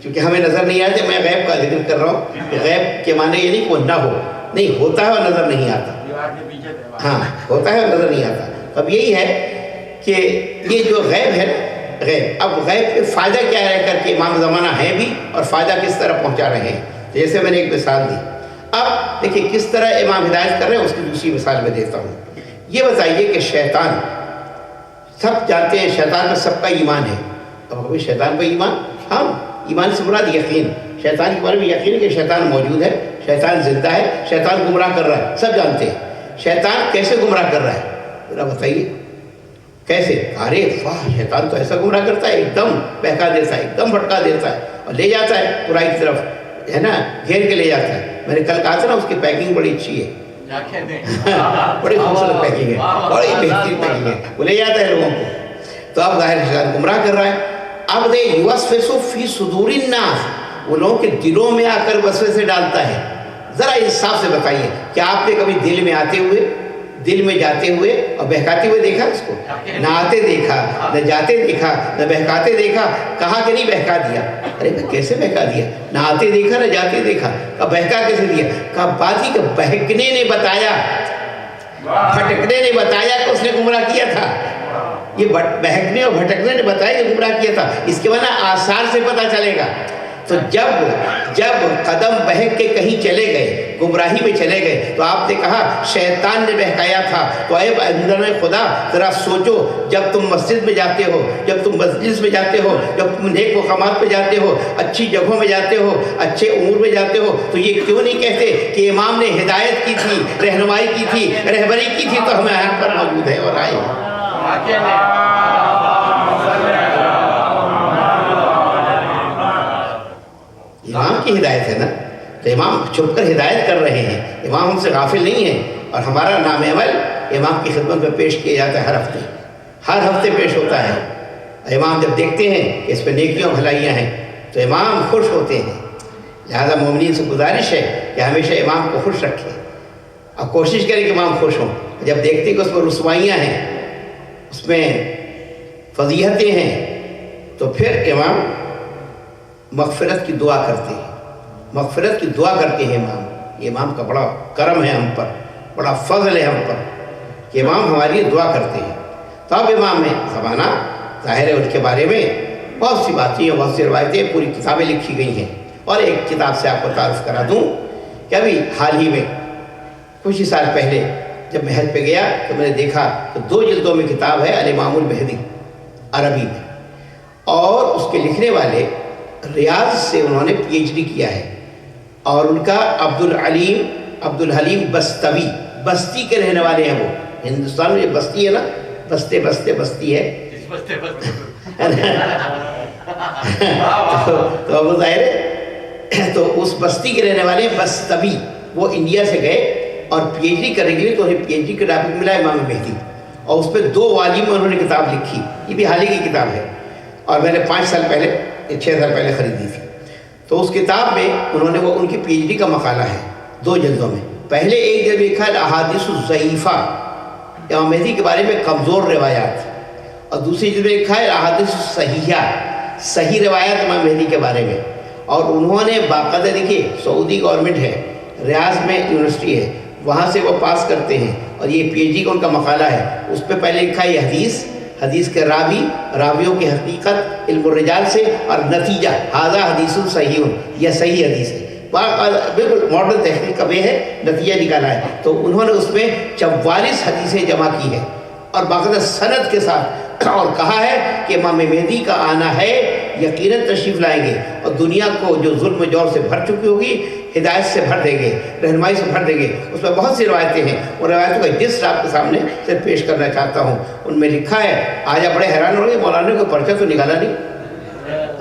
چونکہ ہمیں نظر نہیں آتے. میں غیب کا ذکر کر رہا ہوں. غیب کے معنی یہ نہیں کہ وہ نہ ہو، نہیں ہوتا ہے اور نظر نہیں آتا. ہاں ہوتا ہے اور نظر نہیں آتا. اب یہی ہے کہ یہ جو غیب ہے غیب، اب غیب پہ فائدہ کیا ہے کر کے امام زمانہ ہے بھی، اور فائدہ کس طرح پہنچا رہے ہیں. جیسے میں نے ایک مثال دی. اب دیکھیں کس طرح امام ہدایت کر رہے ہیں، اس کی دوسری مثال میں دیتا ہوں. یہ بتائیے کہ شیطان، سب جانتے ہیں شیطان پر سب کا ایمان ہے. اب شیطان پر ایمان، ہاں ایمان سے مراد یقین. شیطان کے بارے میں یقین ہے کہ شیطان موجود ہے، شیطان زندہ ہے، شیطان گمراہ کر رہا ہے، سب جانتے ہیں. شیطان کیسے گمراہ کر رہا ہے ذرا بتائیے کیسے؟ ارے واہ، شیطان تو ایسا گمراہ کرتا ہے، ایک دم بہکا دیتا ہے، ایک دم بھٹکا دیتا ہے اور لے جاتا ہے برائی کی طرف، ہے نا، گھیر کے لے جاتا ہے. میں نے کل کہا تھا نا اس کی پیکنگ بڑی اچھی ہے، بڑی خوبصورت پیکنگ ہے، بڑی بہترین پیکنگ ہے، وہ لے جاتا ہے لوگوں کو. تو اب ظاہر شیطان گمراہ کر رہا ہے. اب دے یوسوس فی صدور الناس، وہ لوگوں کے دلوں میں آ کر وسوسے ڈالتا ہے. ذرا انصاف سے بتائیے کیا آپ نے کبھی دل میں آتے ہوئے، دل میں جاتے ہوئے اور بہکاتے ہوئے دیکھا اس کو؟ نہ آتے دیکھا، نہ جاتے دیکھا، نہ بہکاتے دیکھا. کہا کہ نہیں بہکا دیا. ارے کیسے بہکا دیا؟ نہ آتے دیکھا نہ جاتے دیکھا. کہا بہکا کیسے دیا؟ کہا بات ہی کہ بہکنے نے بتایا، بھٹکنے نے بتایا کہ اس نے گمراہ کیا تھا. یہ بہکنے اور بھٹکنے نے بتایا کہ گمراہ کیا تھا. اس کے معنی آثار سے پتہ چلے گا. تو جب قدم بہک کے کہیں چلے گئے، گمراہی میں چلے گئے، تو آپ نے کہا شیطان نے بہکایا تھا. تو اے بندگان خدا ذرا سوچو، جب تم مسجد میں جاتے ہو، جب تم مجلس میں جاتے ہو، جب تم نیک مقامات پہ جاتے ہو، اچھی جگہوں میں جاتے ہو، اچھے امور میں جاتے ہو، تو یہ کیوں نہیں کہتے کہ امام نے ہدایت کی تھی، رہنمائی کی تھی، رہبری کی تھی، تو ہمیں یہاں پر موجود ہے اور آئے. امام کی ہدایت ہے نا، تو امام چھپ کر ہدایت کر رہے ہیں. امام ہم سے غافل نہیں ہے، اور ہمارا نام عمل امام کی خدمت میں پیش کیا جاتا ہے. ہر ہفتے پیش ہوتا ہے. امام جب دیکھتے ہیں کہ اس پہ نیکیاں بھلائیاں ہیں تو امام خوش ہوتے ہیں. لہذا مومنین سے گزارش ہے کہ ہمیشہ امام کو خوش رکھیں اور کوشش کریں کہ امام خوش ہوں. جب دیکھتے ہیں کہ اس میں رسوائیاں ہیں، اس میں فضیحتیں ہیں، تو پھر امام مغفرت کی دعا کرتے ہیں. مغفرت کی دعا کرتے ہیں امام. یہ امام کا بڑا کرم ہے ہم پر، بڑا فضل ہے ہم پر کہ امام ہماری دعا کرتے ہیں. تو اب امام زمانہ ظاہر ہے ان کے بارے میں بہت سی باتیں اور بہت سی روایتیں، پوری کتابیں لکھی گئی ہیں. اور ایک کتاب سے آپ کو تعارف کرا دوں کہ ابھی حال ہی میں کچھ ہی سال پہلے جب میں حج پہ گیا تو میں نے دیکھا کہ 2 جلدوں میں کتاب ہے الامام المہدی عربی میں، اور اس کے لکھنے والے ریاض سے انہوں نے پی ایچ ڈی کیا ہے، اور ان کا عبدالحلیم بستوی، بستی کے رہنے والے ہیں. وہ ہندوستان میں یہ بستی ہے نا، بستی ہے تو ابو ظاہر ہے، تو اس بستی کے رہنے والے بستوی، وہ انڈیا سے گئے اور پی ایچ ڈی کرنے کے لیے، تو انہیں پی ایچ ڈی کا ٹاپک ملا امام مہدی، اور اس پہ 2 والیوم میں انہوں نے کتاب لکھی. یہ بھی حال ہی کی کتاب ہے، اور میں نے 5 سال پہلے 6 سال پہلے خریدی تھی. تو اس کتاب میں انہوں نے وہ ان کی پی ایچ ڈی کا مقالہ ہے 2 جلدوں میں. پہلے ایک جلد لکھا ہے احادیث الضعیفہ، امام مہدی کے بارے میں کمزور روایات، اور دوسری جلد میں لکھا ہے احادیث الصحیحہ، صحیح روایات امام مہدی کے بارے میں. اور انہوں نے باقاعدہ دیکھیے، سعودی گورنمنٹ ہے، ریاض میں یونیورسٹی ہے، وہاں سے وہ پاس کرتے ہیں، اور یہ پی ایچ ڈی کا ان کا مقالہ ہے. اس پہ پہلے لکھا ہے یہ حدیث کے راویوں کی حقیقت علم الرجال سے، اور نتیجہ ھذا حدیث صحیح، یہ صحیح حدیث ہے، بالکل ماڈرن تحقیق کا وہ ہے نتیجہ نکالا ہے۔ تو انہوں نے اس میں 44 حدیثیں جمع کی ہیں اور باقاعدہ سند کے ساتھ، اور کہا ہے کہ امام مہدی کا آنا ہے، یقیناً تشریف لائیں گے اور دنیا کو جو ظلم و جور سے بھر چکی ہوگی ہدایت سے بھر دیں گے، رہنمائی سے بھر دیں گے۔ اس میں بہت سی روایتیں ہیں، اور روایتوں کا جس آپ کے سامنے صرف پیش کرنا چاہتا ہوں۔ ان میں لکھا ہے، آج آپ بڑے حیران ہو گئے، مولانا نے کوئی پرچہ تو نکالا نہیں؟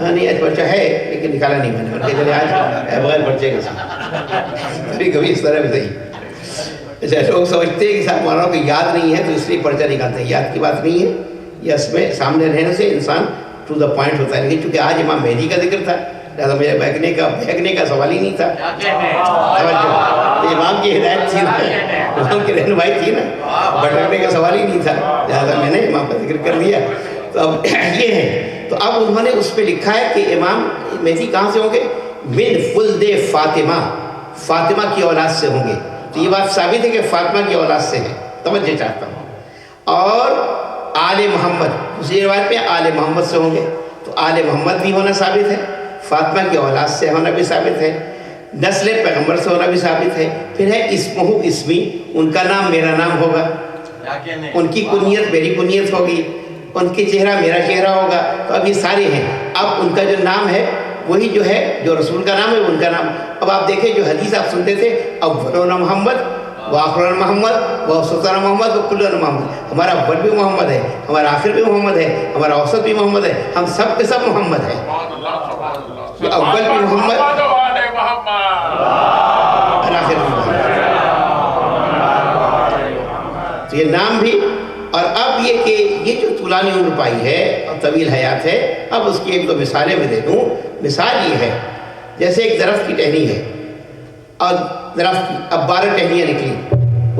ہاں نہیں، آج پرچہ ہے لیکن نکالا نہیں میں نے، چلے آج بغیر پرچے کے ساتھ کبھی کبھی اس طرح بھی صحیح۔ اچھا، لوگ سمجھتے ہیں کہ صاحب مولانا کو یاد نہیں ہے تو اس لیے پرچہ نکالتے ہیں، یاد کی بات نہیں ہے، یہ اس میں سامنے رہنے سے انسان ٹو دا پوائنٹ ہوتا ہے۔ لیکن چونکہ آج امام مہدی کا ذکر تھا لہٰذا مجھے بھگنے کا سوال ہی نہیں تھا۔ امام کی ہدایت تھی نا، امام کی رہنمائی تھی نا، بھٹکنے کا سوال ہی نہیں تھا، لہٰذا میں نے امام کا ذکر کر دیا۔ تو اب یہ ہے، تو اب انہوں نے اس پہ لکھا ہے کہ امام مہدی کہاں سے ہوں گے؟ من ولد فاطمہ، فاطمہ کی اولاد سے ہوں گے۔ تو یہ بات ثابت ہے کہ فاطمہ کی اولاد سے ہے، توجہ چاہتا ہوں۔ اور آل محمد، دوسری روایت میں آل محمد سے ہوں گے، تو آل محمد بھی ہونا ثابت ہے، فاطمہ کی اولاد سے ہونا بھی ثابت ہے، نسل پیغمبر سے ہونا بھی ثابت ہے۔ پھر ہے اسمہ اسمی، ان کا نام میرا نام ہوگا، ان کی کنیت میری کنیت ہوگی، ان کی چہرہ میرا چہرہ ہوگا۔ تو اب یہ سارے ہیں، اب ان کا جو نام ہے وہی جو ہے جو رسول کا نام ہے ان کا نام۔ اب آپ دیکھیں جو حدیث آپ سنتے تھے، اولنا محمد وآخرنا محمد وأوسطنا محمد وكلنا محمد، ہمارا اول بھی محمد ہے، ہمارا آخر بھی محمد ہے، ہمارا اوسط بھی محمد ہے، ہم سب کے سب محمد ہیں۔ اول بھی محمد، آخر بھی محمد، تو یہ نام بھی۔ اور اب یہ کہ یہ جو طولانی عمر پائی ہے اور طویل حیات ہے، اب اس کی ایک دو مثالیں میں دے دوں۔ مثال یہ ہے، جیسے ایک درخت کی ٹہنی ہے اور درخت کی اب 12 ٹہنیاں نکلی،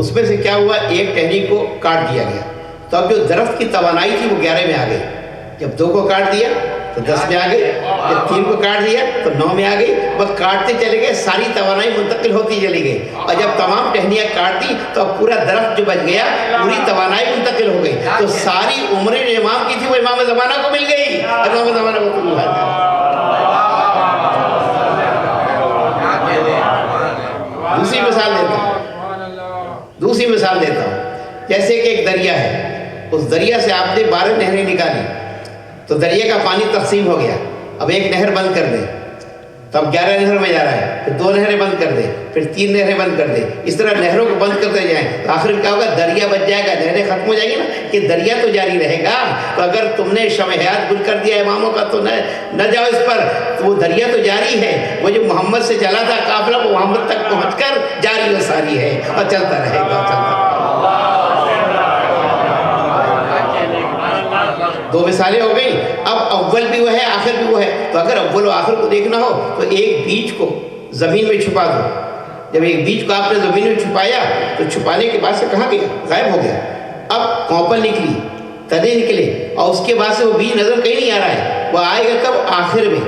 اس میں سے کیا ہوا، ایک ٹہنی کو کاٹ دیا گیا، تو اب جو درخت کی توانائی تھی وہ 11 میں آ گئی۔ جب 2 کو کاٹ دیا تو 10 میں آ گئی، جب 3 کو کاٹ دیا تو 9 میں آ گئی، بس کاٹتے چلے گئے، ساری توانائی منتقل ہوتی چلی گئی، اور جب تمام ٹہنیاں کاٹ دی تو اب پورا درخت جو بچ گیا پوری توانائی منتقل ہو گئی، تو ساری عمریں جو امام کی تھی وہ امام زمانہ کو مل گئی، امام زمانہ کو مل گئی۔ دوسری مثال دیتا ہوں، جیسے کہ ایک دریا ہے، اس دریا سے آپ نے 12 نہریں نکالی، تو دریا کا پانی تقسیم ہو گیا، اب ایک نہر بند کر دے تو اب 11 نہر میں جا رہا ہے، پھر 2 نہریں بند کر دے، پھر 3 نہریں بند کر دے، اس طرح نہروں کو بند کرتے جائیں تو آخر میں کیا ہوگا، دریا بچ جائے گا، نہریں ختم ہو جائیں گی نا، کہ دریا تو جاری رہے گا۔ تو اگر تم نے شمع حیات گل کر دیا اماموں کا تو نہ جاؤ اس پر، تو وہ دریا تو جاری ہے، وہ جو محمد سے چلا تھا قافلہ وہ محمد تک پہنچ کر جاری و ساری ہے اور چلتا رہے گا، چلتا رہے گا۔ 2 مثالیں ہو گئی، اب اول بھی وہ ہے آخر بھی وہ ہے، تو اگر اول و آخر کو دیکھنا ہو تو ایک بیج کو زمین میں چھپا دو، جب ایک بیج کو آپ نے زمین میں چھپایا تو چھپانے کے بعد سے کہاں گیا، غائب ہو گیا، اب کونپل نکلی، تنے نکلے، اور اس کے بعد سے وہ بیج نظر کہیں نہیں آ رہا ہے، وہ آئے گا کب، آخر میں،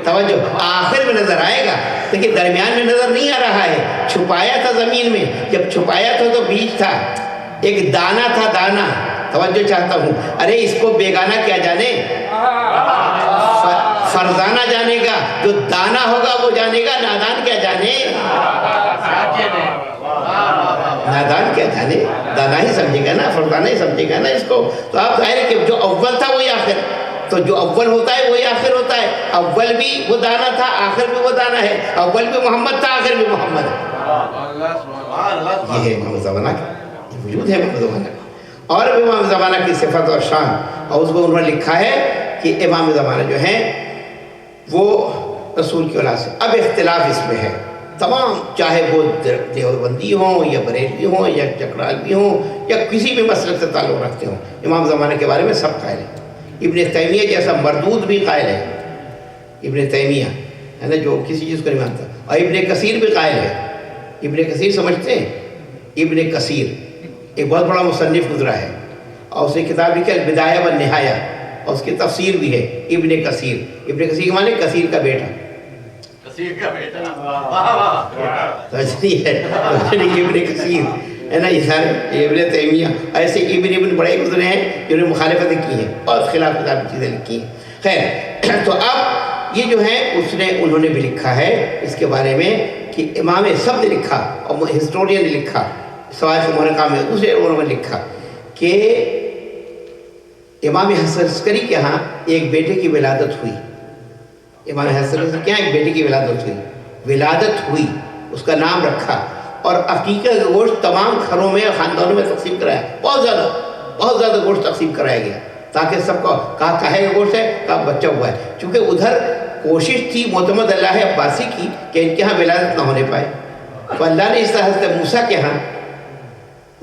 توجہ، آخر میں نظر آئے گا، لیکن درمیان میں نظر نہیں آ رہا ہے، چھپایا تھا زمین میں، جب چھپایا تھا تو بیج تھا، ایک دانہ تھا، دانہ، توجہ چاہتا ہوں، ارے اس کو بیگانہ کیا جانے، فرزانہ جانے گا، جو دانہ ہوگا وہ جانے گا، نادان کیا جانے، نادان کیا جانے، دانا ہی سمجھے گا نا، فرزانہ ہی سمجھے گا نا اس کو۔ تو آپ ظاہر ہے کہ جو اول تھا وہی آخر، تو جو اول ہوتا ہے وہی آخر ہوتا ہے، اول بھی وہ دانہ تھا، آخر بھی وہ دانہ ہے، اول بھی محمد تھا، آخر بھی محمد ہے۔ یہ ہے امام زمانہ کا، یہ وجود ہے امام زمانہ کا۔ اور بھی امام زمانہ کی صفت اور شان، اور اس کو انہوں نے لکھا ہے کہ امام زمانہ جو ہیں وہ رسول کی اولاد سے۔ اب اختلاف اس میں ہے، تمام چاہے وہ دیوبندی ہوں یا بریلوی ہوں یا چکرالوی ہوں یا کسی بھی مسلک سے تعلق رکھتے ہوں، امام زمانہ کے بارے میں سب قائل ہیں۔ ابن تیمیہ جیسا مردود بھی قائل ہے، ابن تیمیہ ہے نا جو کسی چیز کو نہیں مانتا، اور ابن کثیر بھی قائل ہے۔ ابن کثیر سمجھتے ہیں، ابن کثیر ایک بہت بڑا مصنف گزرا ہے، اور اس نے کتاب لکھی ہے البدایہ والنہایہ، اور اس کی تفسیر بھی ہے ابن کثیر۔ ابن کثیر کے معنی کثیر کا بیٹا، کثیر کا بیٹا، ابن کثیر ہے نا، یہ سارے ابن تیمیہ ایسے ابن بڑے گزرے ہیں جنہوں نے مخالفتیں کی ہیں اور خلاف خلاف چیزیں لکھی ہیں. خیر تو اب یہ جو ہے انہوں نے بھی لکھا ہے اس کے بارے میں کہ امام سب نے لکھا اور ہسٹورین نے لکھا، سوائے سے محرقہ میں دوسرے انہوں نے لکھا کہ امام حسن عسکری کے ہاں ایک بیٹے کی ولادت ہوئی. امام حسن عسکری کے ہاں ایک بیٹے کی ولادت ہوئی، اس کا نام رکھا اور عقیقہ کا گوشت تمام گھروں میں خاندانوں میں تقسیم کرایا. بہت زیادہ گوشت تقسیم کرایا گیا تاکہ سب کو کہا کہے کا گوشت ہے، کہا بچہ ہوا ہے. چونکہ ادھر کوشش تھی معتمد اللہ عباسی کی کہ ان کے ہاں ولادت نہ ہونے پائے، تو اللہ نے اس طرح حضرت موسیٰ کے ہاں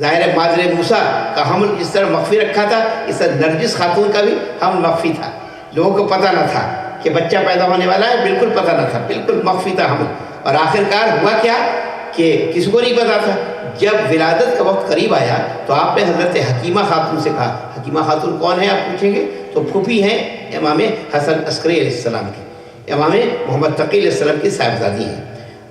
ظاہر ہے مادر موسیٰ کا حمل اس طرح مخفی رکھا تھا، اس طرح نرجس خاتون کا بھی حمل مخفی تھا. لوگوں کو پتہ نہ تھا کہ بچہ پیدا ہونے والا ہے، بالکل پتہ نہ تھا، بالکل مخفی تھا حمل. اور آخرکار ہوا کیا کہ کسی کو نہیں پتا تھا. جب ولادت کا وقت قریب آیا تو آپ نے حضرت حکیمہ خاتون سے کہا. حکیمہ خاتون کون ہے آپ پوچھیں گے تو پھوپھی ہیں امام حسن عسکری علیہ السلام کی، امام محمد تقی علیہ السلام کی صاحبزادی ہیں،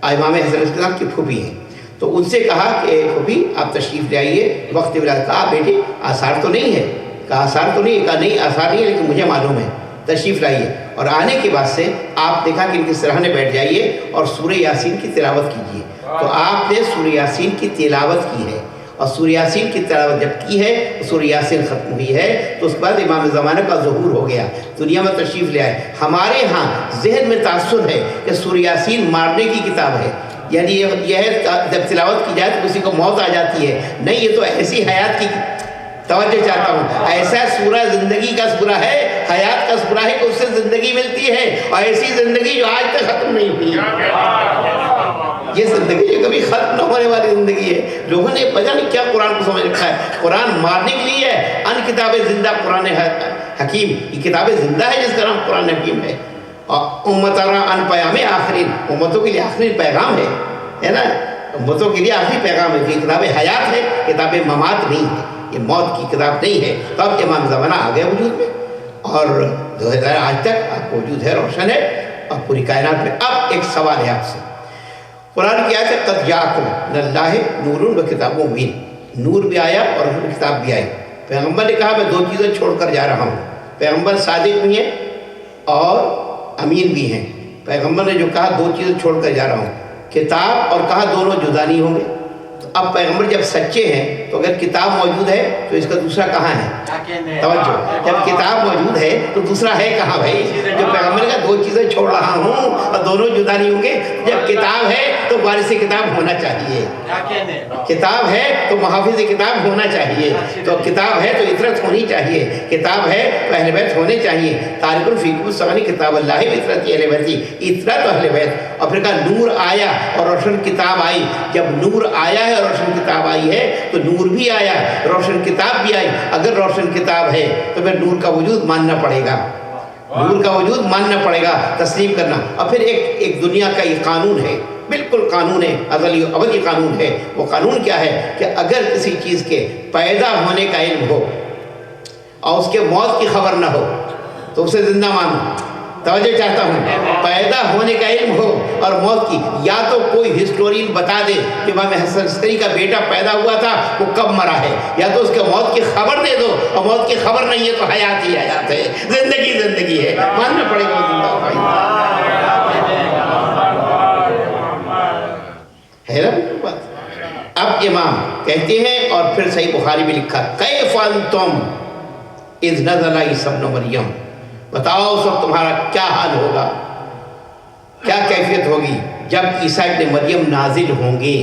امام حسن علیہ السلام کی پھوپھی ہیں. تو ان سے کہا کہ پھوپھی آپ تشریف لے آئیے وقت ولادت. کہا بیٹے آثار تو نہیں ہے، کہا آثار تو نہیں ہے، کہا نہیں آثار نہیں ہے لیکن مجھے معلوم ہے، تشریف لائیے. اور آنے کے بعد سے آپ دیکھا کہ ان کے سرحانے بیٹھ جائیے اور سورہ یاسین کی تلاوت کیجیے. تو آپ نے سورہ یاسین کی تلاوت کی ہے اور سورہ یاسین کی تلاوت جب کی ہے سورہ یاسین ختم ہوئی ہے تو اس کے بعد امام زمانہ کا ظہور ہو گیا، دنیا میں تشریف لے آئے. ہمارے ہاں ذہن میں تاثر ہے کہ سورہ یاسین مارنے کی کتاب ہے، یعنی یہ ہے جب تلاوت کی جائے تو کسی کو موت آ جاتی ہے. نہیں، یہ تو ایسی حیات کی توجہ چاہتا ہوں، ایسا سورہ زندگی کا سورہ ہے، حیات کا سورہ ہے کہ اس سے زندگی ملتی ہے، اور ایسی زندگی جو آج تک ختم نہیں ہوئی ہے. یہ زندگی جو کبھی ختم نہ ہونے والی زندگی ہے. لوگوں نے پتہ نہیں کیا قرآن کو سمجھ رکھا ہے. قرآن مارنے کے لیے ہے، ان کتاب زندہ قرآن حکیم، یہ کتاب زندہ ہے جس کا نام قرآن حکیم ہے. اور امتنا ان پیام آخرین، امتوں کے لیے آخری پیغام ہے نا، امتوں کے لیے آخری پیغام ہے. یہ کتاب حیات ہے، کتاب ممات نہیں ہے، یہ موت کی کتاب نہیں ہے. تو اب امام زمانہ آ گیا وجود میں اور 2000 آج تک آپ کو وجود ہے، روشن ہے اور پوری کائنات میں. اب ایک سوال ہے آپ سے، قرآن کی آیت ہے قد جاءکم من اللہ نور و کتاب مبین، نور بھی آیا اور کتاب بھی آئی. پیغمبر نے کہا میں 2 چیزیں چھوڑ کر جا رہا ہوں. پیغمبر صادق بھی ہیں اور امین بھی ہیں. پیغمبر نے جو کہا 2 چیزیں چھوڑ کر جا رہا ہوں، کتاب اور کہا دونوں جدا نہیں ہوں گے. تو اب پیغمبر جب سچے ہیں تو اگر کتاب موجود ہے تو اس کا دوسرا کہاں ہے؟ توجہ، جب کتاب موجود ہے تو دوسرا ہے کہاں بھائی؟ جو پیغمبر نے کہا 2 چیزیں چھوڑ رہا ہوں اور دونوں جدا نہیں ہوں گے، جب کتاب ہے تو وارث کتاب ہونا چاہیے، کتاب ہے تو محافظ کتاب ہونا چاہیے، تو کتاب ہے تو اطرت ہونی چاہیے، کتاب ہے تو اہل بیت ہونے چاہیے. تارک الفیکم الثانی کتاب اللہ اطرت اہل بیتی، اطرت اہل بیت. اور پھر کہا نور آیا اور روشن کتاب آئی. جب نور آیا ہے اور روشن کتاب آئی ہے تو نور بھی آیا، روشن کتاب بھی آئی. اگر روشن کتاب ہے تو پھر نور کا وجود ماننا پڑے گا، نور کا وجود ماننا پڑے گا، تسلیم کرنا. اور پھر ایک دنیا کا یہ قانون ہے، بالکل قانون ہے، ازلی ابدی قانون ہے. وہ قانون کیا ہے کہ اگر کسی چیز کے پیدا ہونے کا علم ہو اور اس کے موت کی خبر نہ ہو تو اسے زندہ مانو. توجہ چاہتا ہوں، پیدا ہونے کا علم ہو اور موت کی، یا تو کوئی ہسٹورین بتا دے کہ امام حسن عسکری کا بیٹا پیدا ہوا تھا وہ کب مرا ہے، یا تو اس کے موت کی خبر دے دو، اور موت کی خبر نہیں ہے تو حیات ہی حیات ہے، زندگی زندگی ہے، ماننا پڑے گا وہ زندہ ہے نا بات. اب امام کہتے ہیں اور پھر صحیح بخاری میں لکھا کیف انتم اذ نزل عیسی ابن مریم، بتاؤ اس وقت تمہارا کیا حال ہوگا، کیا کیفیت ہوگی جب عیسیٰ ابن مریم نازل ہوں گے.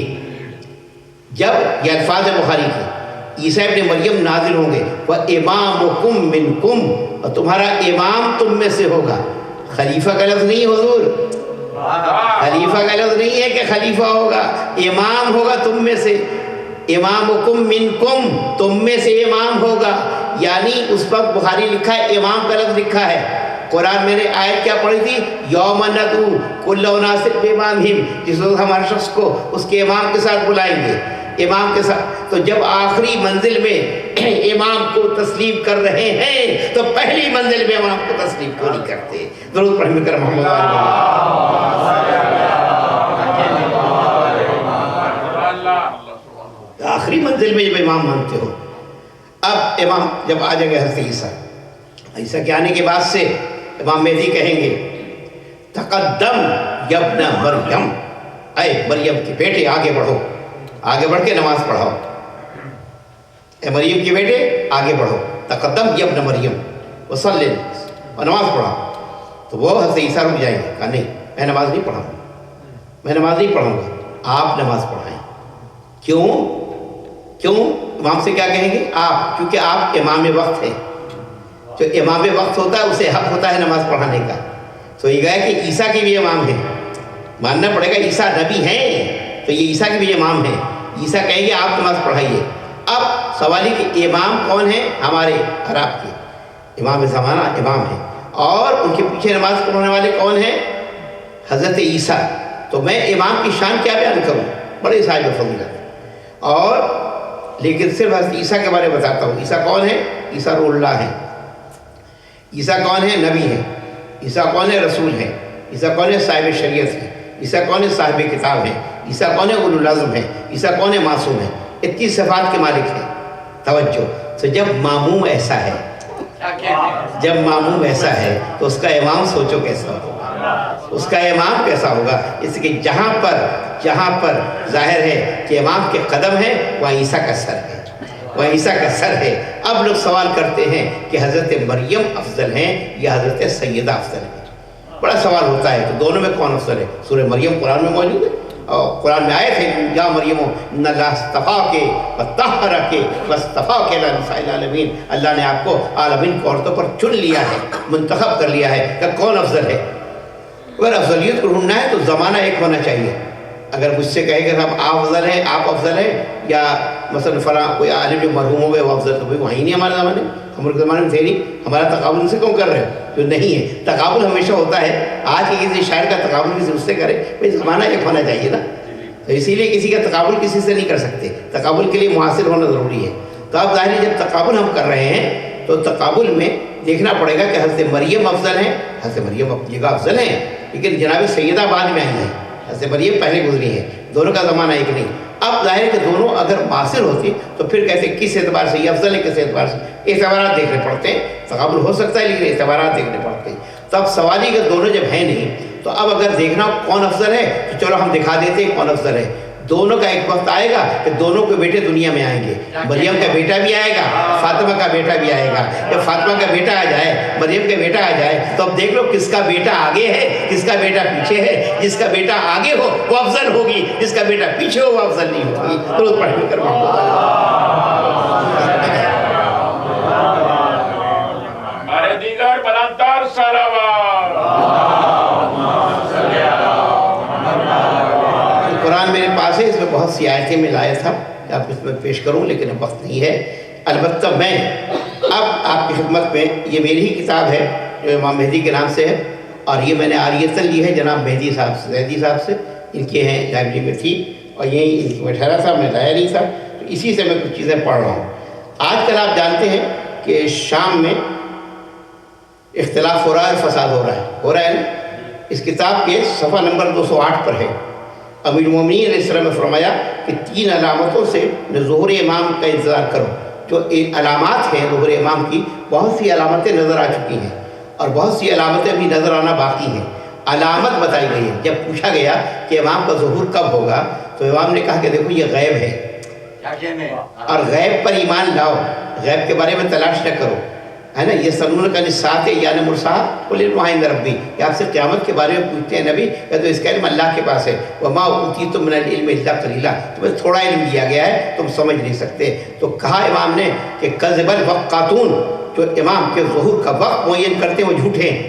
جب یہ الفاظ ہے بخاری کے، عیسیٰ ابن مریم نازل ہوں گے، وَإِمَامُكُمْ مِنْكُمْ، اور تمہارا امام تم میں سے ہوگا. خلیفہ کا لفظ نہیں حضور، خلیفہ کا لفظ نہیں ہے کہ خلیفہ ہوگا، امام ہوگا تم میں سے. امامکم منکم، تم میں سے امام ہوگا. یعنی اس وقت بخاری لکھا ہے، امام کا لفظ لکھا ہے. قرآن میں نے آیت کیا پڑھی تھی؟ یوم ندعو کل اناس بامامہم، جس وقت ہمارے شخص کو اس کے امام کے ساتھ بلائیں گے، امام کے ساتھ. تو جب آخری منزل میں امام کو تسلیم کر رہے ہیں تو پہلی منزل میں امام کو تسلیم کیوں نہیں کرتے؟ درود پڑھیں کر محمد آخری آخری منزل میں جب امام مانتے ہو. اب امام جب آ جائیں گے حضرت عیسیٰ کے آنے کے بعد سے امام مہدی کہیں گے تقدم یبن مریم، اے مریم کے بیٹے آگے بڑھو، آگے بڑھ کے نماز پڑھاؤ. اے مریم کے بیٹے آگے بڑھو، تقدم یبن مریم وصلی، اور نماز پڑھاؤ. تو وہ حضرت عیسیٰ رک جائیں گے، کہا نہیں میں نماز نہیں پڑھاؤں گا، میں نماز نہیں پڑھاؤں گا، آپ نماز پڑھائیں. کیوں امام سے کیا کہیں گے؟ آپ، کیونکہ آپ امام وقت ہیں. جو امام وقت ہوتا ہے اسے حق ہوتا ہے نماز پڑھانے کا. تو یہ گیا کہ عیسیٰ کے بھی امام ہیں، ماننا پڑے گا عیسیٰ نبی ہیں تو یہ عیسیٰ کے بھی امام ہیں. عیسیٰ کہیں گے آپ نماز پڑھائیے. اب سوال ہے کہ امام کون ہیں؟ ہمارے اور آپ کے امام زمانہ امام ہیں، اور ان کے پیچھے نماز پڑھانے والے کون ہیں؟ حضرت عیسیٰ. تو میں امام کی شان کیا بیان کروں؟ بڑے صاحب فضیلت. اور لیکن صرف حضرت عیسیٰ کے بارے میں بتاتا ہوں. عیسیٰ کون ہے؟ عیسیٰ روح اللہ ہے. عیسیٰ کون ہے؟ نبی ہے. عیسیٰ کون ہے؟ رسول ہے. عیسیٰ کون ہے؟ صاحب شریعت ہے. عیسیٰ کون ہے؟ صاحب کتاب ہے. عیسیٰ کون ہے؟ اولو العزم ہے. عیسیٰ کون ہے؟ معصوم ہے. اتنی صفات کے مالک ہیں. توجہ. تو جب ماموم ایسا ہے، جب ماموم ایسا ہے تو اس کا امام سوچو کیسا ہوگا، اس کا امام کیسا ہوگا. اس کہ جہاں پر ظاہر ہے کہ امام کے قدم ہے وہاں عیسیٰ کا سر ہے، وہاں عیسیٰ کا سر ہے. اب لوگ سوال کرتے ہیں کہ حضرت مریم افضل ہیں یا حضرت سیدہ افضل ہیں؟ بڑا سوال ہوتا ہے. تو دونوں میں کون افضل ہے؟ سورہ مریم قرآن میں موجود ہے، اور قرآن میں آئے تھے یا مریم ان اللہ اصطفاک وطہرک واصطفاک علی نساء العالمین. اللہ نے آپ کو عالمین کو عورتوں پر چن لیا ہے، منتخب کر لیا ہے. کہ کون افضل ہے؟ اگر افضلیت کو ڈھونڈنا ہے تو زمانہ ایک ہونا چاہیے. اگر مجھ سے کہے کہ صاحب آپ افضل ہیں، آپ افضل ہیں، یا مثلا فلاں کوئی عالم جو مرحوم ہو گئے وہ افضل، تو بھائی وہی نہیں ہمارے زمانے میں، ہمارے زمانے میں تھے نہیں. ہمارا تقابل ان سے کیوں کر رہے ہیں جو نہیں ہے؟ تقابل ہمیشہ ہوتا ہے. آج کے کسی شاعر کا تقابل کسی اس سے کرے، بھائی زمانہ ایک ہونا چاہیے نا. تو اسی لیے کسی کا تقابل کسی سے نہیں کر سکتے. تقابل کے لیے معاصر ہونا ضروری ہے. تو اب ظاہر ہے جب تقابل ہم کر رہے ہیں تو تقابل میں دیکھنا پڑے گا کہ حضرت مریم افضل ہیں. حضرت مریم اپنی جگہ افضل ہیں، لیکن جناب سیدہ بعد میں آئی ہیں، حضرت مریم پہلے گزری ہے. دونوں کا زمانہ ایک نہیں. اب ظاہر ہے کہ دونوں اگر معاصر ہوتی تو پھر کہتے کس اعتبار سے یہ افضل ہے، کس اعتبار سے. اعتبارات دیکھنے پڑتے ہیں. تقابل ہو سکتا ہے لیکن اعتبارات دیکھنے پڑتے ہیں. تو اب سوال ہی کہ دونوں جب ہیں نہیں تو اب اگر دیکھنا کون افضل ہے تو چلو ہم دکھا دیتے ہیں کون افضل ہے. دونوں کا ایک وقت آئے گا کہ دونوں کے بیٹے دنیا میں آئیں گے. مریم کا بیٹا بھی آئے گا، فاطمہ کا بیٹا بھی آئے گا. جب فاطمہ کا بیٹا آ جائے، مریم کا بیٹا آ جائے، تو اب دیکھ لو کس کا بیٹا آگے ہے، کس کا بیٹا پیچھے ہے. جس کا بیٹا آگے ہو وہ افضل ہوگی، جس کا بیٹا پیچھے ہو وہ افضل نہیں ہوگی. درود پڑھ کر ارے دیگر بلندتر صلوات. قرآن میرے پاس ہے، اس میں بہت سی آیتیں میں لایا تھا، آپ اس میں پیش کروں لیکن اب وقت نہیں ہے. البتہ میں اب آپ کی خدمت میں یہ میری ہی کتاب ہے جو امام مہدی کے نام سے ہے، اور یہ میں نے عاریتاً لی ہے جناب مہدی صاحب سے، زیدی صاحب سے. ان کے ہیں لائبریری میں تھی اور یہی ان کی میں ٹھہرا تھا، میں لایا نہیں تھا، تو اسی سے میں کچھ چیزیں پڑھ رہا ہوں. آج کل آپ جانتے ہیں کہ شام میں اختلاف ہو رہا ہے، فساد ہو رہا ہے نا. اس کتاب کے صفحہ نمبر 208 پر ہے. امیر المومنین علیہ السلام نے فرمایا کہ 3 علامتوں سے ظہور امام کا انتظار کرو. جو علامات ہیں ظہور امام کی، بہت سی علامتیں نظر آ چکی ہیں اور بہت سی علامتیں بھی نظر آنا باقی ہیں. علامت بتائی گئی ہے. جب پوچھا گیا کہ امام کا ظہور کب ہوگا تو امام نے کہا کہ دیکھو یہ غیب ہے، اور غیب پر ایمان لاؤ، غیب کے بارے میں تلاش نہ کرو، ہے نا. یہ سنون کا نسات یا نمرسا قل الوحید ربی، یہ آپ سے قیامت کے بارے میں پوچھتے ہیں نبی، یا تو اس کا علم اللہ کے پاس ہے. وما اوتیتم من العلم الا قلیلا، تمہیں تھوڑا علم دیا گیا ہے، تم سمجھ نہیں سکتے. تو کہا امام نے کہ کذب الوقاتون، جو امام کے ظہور کا وقت معین کرتے ہیں وہ جھوٹے ہیں.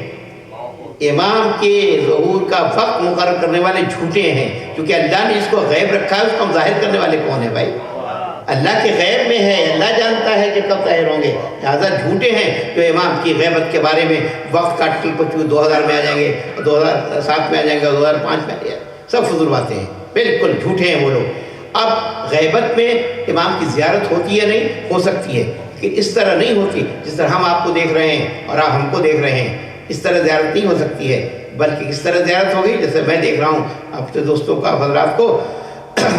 امام کے ظہور کا وقت مقرر کرنے والے جھوٹے ہیں، کیونکہ اللہ نے اس کو غیب رکھا ہے. اس کو ہم ظاہر کرنے والے کون ہیں بھائی؟ اللہ کے غیب میں ہے، اللہ جانتا ہے کہ کب ظاہر ہوں گے. لہٰذا جھوٹے ہیں جو امام کی غیبت کے بارے میں وقت کا اٹکل پچو 2000 میں آ جائیں گے، 2007 میں آ جائیں گے، 2005 میں آ جائیں گے، سب فضول باتیں ہیں، بالکل جھوٹے ہیں وہ لوگ. اب غیبت میں امام کی زیارت ہوتی ہے، نہیں ہو سکتی ہے، لیکن اس طرح نہیں ہوتی جس طرح ہم آپ کو دیکھ رہے ہیں اور آپ ہم کو دیکھ رہے ہیں. اس طرح زیارت نہیں ہو سکتی ہے، بلکہ اس طرح زیارت ہوگی جیسے میں دیکھ رہا ہوں آپ کے دوستوں کا، حضرات کو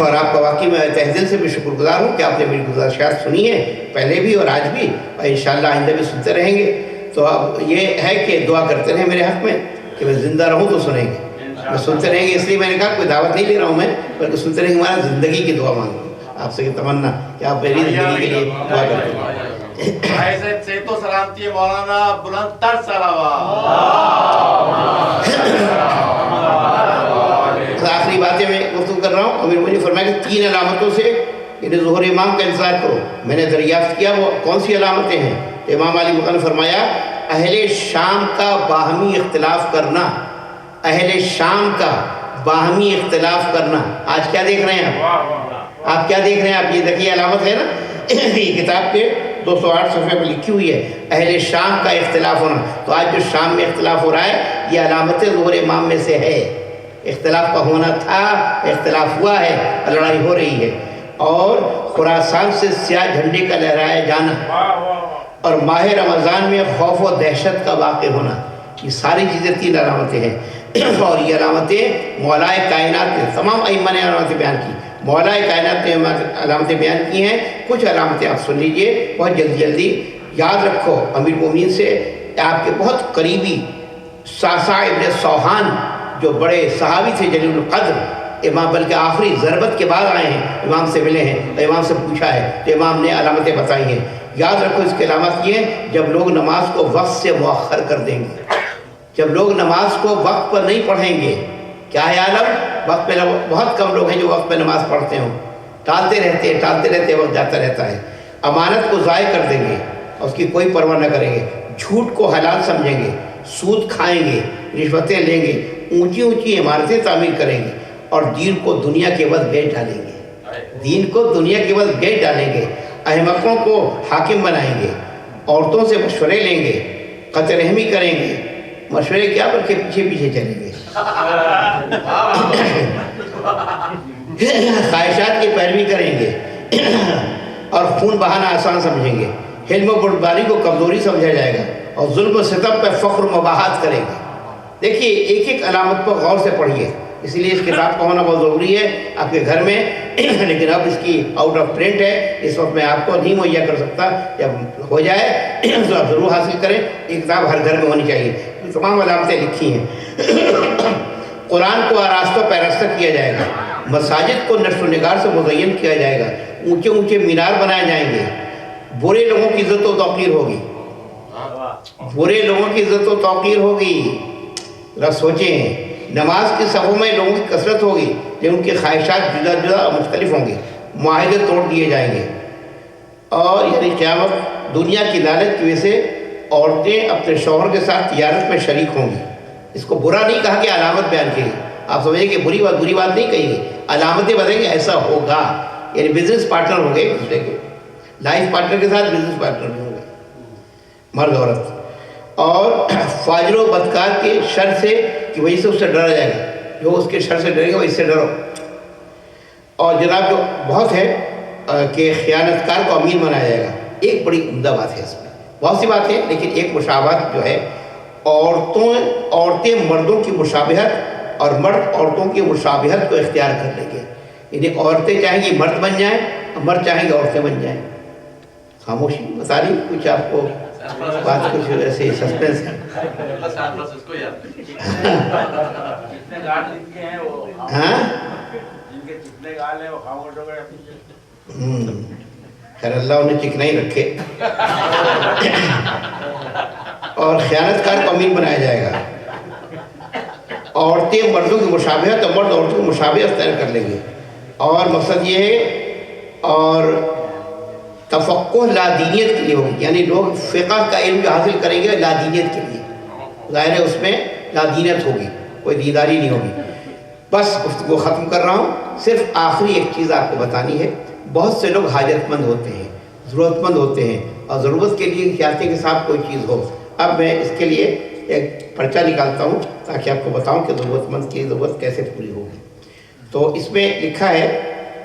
اور آپ کا واقعی میں تہ دل سے بھی شکر گزار ہوں کہ آپ نے میری گزارشات سنی ہیں پہلے بھی اور آج بھی، اور انشاءاللہ آئندہ بھی سنتے رہیں گے۔ تو اب یہ ہے کہ دعا کرتے رہیں میرے حق میں کہ میں زندہ رہوں تو سنیں گے، میں سنتے رہیں گے۔ اس لیے میں نے کہا کوئی دعوت نہیں لے رہا ہوں میں، بلکہ سنتے رہیں گے، ہمارا زندگی کی دعا مانگوں آپ سے، تمنا کہ آپ میری زندگی کے لیے دعا کرتے ہیں۔ ایسے سے تو سلامتی ہے مولانا، بلند تر صلوات۔ آخری باتیں میں گفتگو کر رہا ہوں۔ امیر مجھے فرمایا کہ 3 علامتوں سے یعنی ظہور امام کا انتظار کرو۔ میں نے دریافت کیا وہ کون سی علامتیں ہیں؟ امام علی مقام نے فرمایا اہل شام کا باہمی اختلاف کرنا، اہل شام کا باہمی اختلاف کرنا۔ آج کیا دیکھ رہے ہیں آپ کیا دیکھ رہے ہیں آپ؟ یہ دیکھیے علامت ہے نا، یہ کتاب کے 208 صفحے پر لکھی ہوئی ہے، اہل شام کا اختلاف ہونا۔ تو آج جو شام میں اختلاف ہو رہا ہے یہ علامت ظہور امام میں سے ہے۔ اختلاف کا ہونا تھا، اختلاف ہوا ہے، لڑائی ہو رہی ہے۔ اور خراسان سے سیاہ جھنڈے کا لہرایا جانا، اور ماہ رمضان میں خوف و دہشت کا واقع ہونا، یہ ساری چیزیں 3 علامتیں ہیں۔ اور یہ علامتیں مولائے کائنات نے، تمام ائمہ نے علامتیں بیان کی، مولائے کائنات نے علامتیں بیان کی ہیں۔ کچھ علامتیں آپ سن لیجئے بہت جلدی یاد رکھو۔ امیر المومنین سے آپ کے بہت قریبی ساسا ابن سوحان جو بڑے صحابی تھے جلیل القدر، امام بلکہ آخری ضربت کے بعد آئے ہیں، امام سے ملے ہیں اور امام سے پوچھا ہے تو امام نے علامتیں بتائی ہیں۔ یاد رکھو اس کی علامت یہ ہے جب لوگ نماز کو وقت سے مؤخر کر دیں گے، جب لوگ نماز کو وقت پر نہیں پڑھیں گے۔ کیا ہے عالم؟ وقت پہ بہت کم لوگ ہیں جو وقت پہ نماز پڑھتے ہوں، ٹالتے رہتے وقت جاتا رہتا ہے۔ امانت کو ضائع کر دیں گے اور اس کی کوئی پرواہ نہ کریں گے، جھوٹ کو حلال سمجھیں گے، سود کھائیں گے، رشوتیں لیں گے، اونچی عمارتیں تعمیر کریں گے، اور دین کو دنیا کے عوض بیچ ڈالیں گے، دین کو دنیا کے عوض بیچ ڈالیں گے، احمقوں کو حاکم بنائیں گے، عورتوں سے مشورے لیں گے، قطع رحمی کریں گے، مشورے کیا بلکہ پیچھے چلیں گے، خواہشات کی پیروی کریں گے، اور خون بہانا آسان سمجھیں گے، حلم و بردباری کو کمزوری سمجھا جائے گا، اور ظلم و ستم پہ فخر و مباحثت کریں گے۔ دیکھیے ایک علامت پر غور سے پڑھیے، اس لیے اس کتاب کا ہونا بہت ضروری ہے آپ کے گھر میں، لیکن اب اس کی آؤٹ آف پرنٹ ہے، اس وقت میں آپ کو نہیں مہیا کر سکتا، جب ہو جائے تو آپ ضرور حاصل کریں۔ یہ کتاب ہر گھر میں ہونی چاہیے، تمام علامتیں لکھی ہیں۔ قرآن کو آراستہ پیراستہ کیا جائے گا، مساجد کو نشر و نگار سے مزین کیا جائے گا، اونچے مینار بنائے جائیں گے، برے لوگوں کی عزت و توقیر ہوگی، برے لوگوں کی عزت و توقیر ہوگی۔ ذرا سوچیں، نماز کی صفوں میں لوگوں کی کثرت ہوگی لیکن ان کی خواہشات جدا اور مختلف ہوں گے، معاہدے توڑ دیے جائیں گے، اور یعنی قیامت دنیا کی لالچ کی وجہ سے عورتیں اپنے شوہر کے ساتھ تجارت میں شریک ہوں گی۔ اس کو برا نہیں کہا کہ علامت بیان کی، آپ سمجھیں کہ بری بات نہیں کہی ہے، علامتیں بتائیں کہ ایسا ہوگا، یعنی بزنس پارٹنر ہوں گے ایک دوسرے کے، لائف پارٹنر کے ساتھ بزنس پارٹنر بھی ہوں گے، مرد عورت، اور فاجر و بدکار کے شر سے کی وجہ سے اس سے ڈرا جائے گا، جو اس کے شر سے ڈرے گا وہ اس سے ڈرو۔ اور جناب جو بہت ہے کہ خیانت کار کو امین بنایا جائے گا، ایک بڑی عمدہ بات ہے اس میں، بہت سی بات ہے لیکن ایک مشابہت جو ہے، عورتیں مردوں کی مشابہت اور مرد عورتوں کی مشابہت کو اختیار کر لیں گے، یعنی عورتیں چاہیں گی مرد بن جائیں اور مرد چاہیں گے عورتیں بن جائیں۔ خاموشی بتا رہی کچھ آپ کو بات، کچھ ایسے سسپینس ہے۔ ہاں خیر اللہ انہیں چکنا ہی رکھے۔ اور خیانت کار کو امین بنایا جائے گا، عورتیں مردوں کی مشابہت اور مرد عورتوں کی مشابہت اختیار کر لیں گے، اور مقصد یہ ہے، اور تفقہ لادینیت کے لیے ہوگی، یعنی لوگ فقہ کا علم جو حاصل کریں گے لادینیت کے لیے، ظاہر ہے اس میں لادینیت ہوگی، کوئی دینداری نہیں ہوگی۔ بس گفتگو ختم کر رہا ہوں، صرف آخری ایک چیز آپ کو بتانی ہے۔ بہت سے لوگ حاجت مند ہوتے ہیں، ضرورت مند ہوتے ہیں، اور ضرورت کے لیے چاہتے ہیں کہ صاحب کوئی چیز ہو۔ اب میں اس کے لیے ایک پرچہ نکالتا ہوں تاکہ آپ کو بتاؤں کہ ضرورت مند کی ضرورت کیسے پوری ہوگی۔ تو اس میں لکھا ہے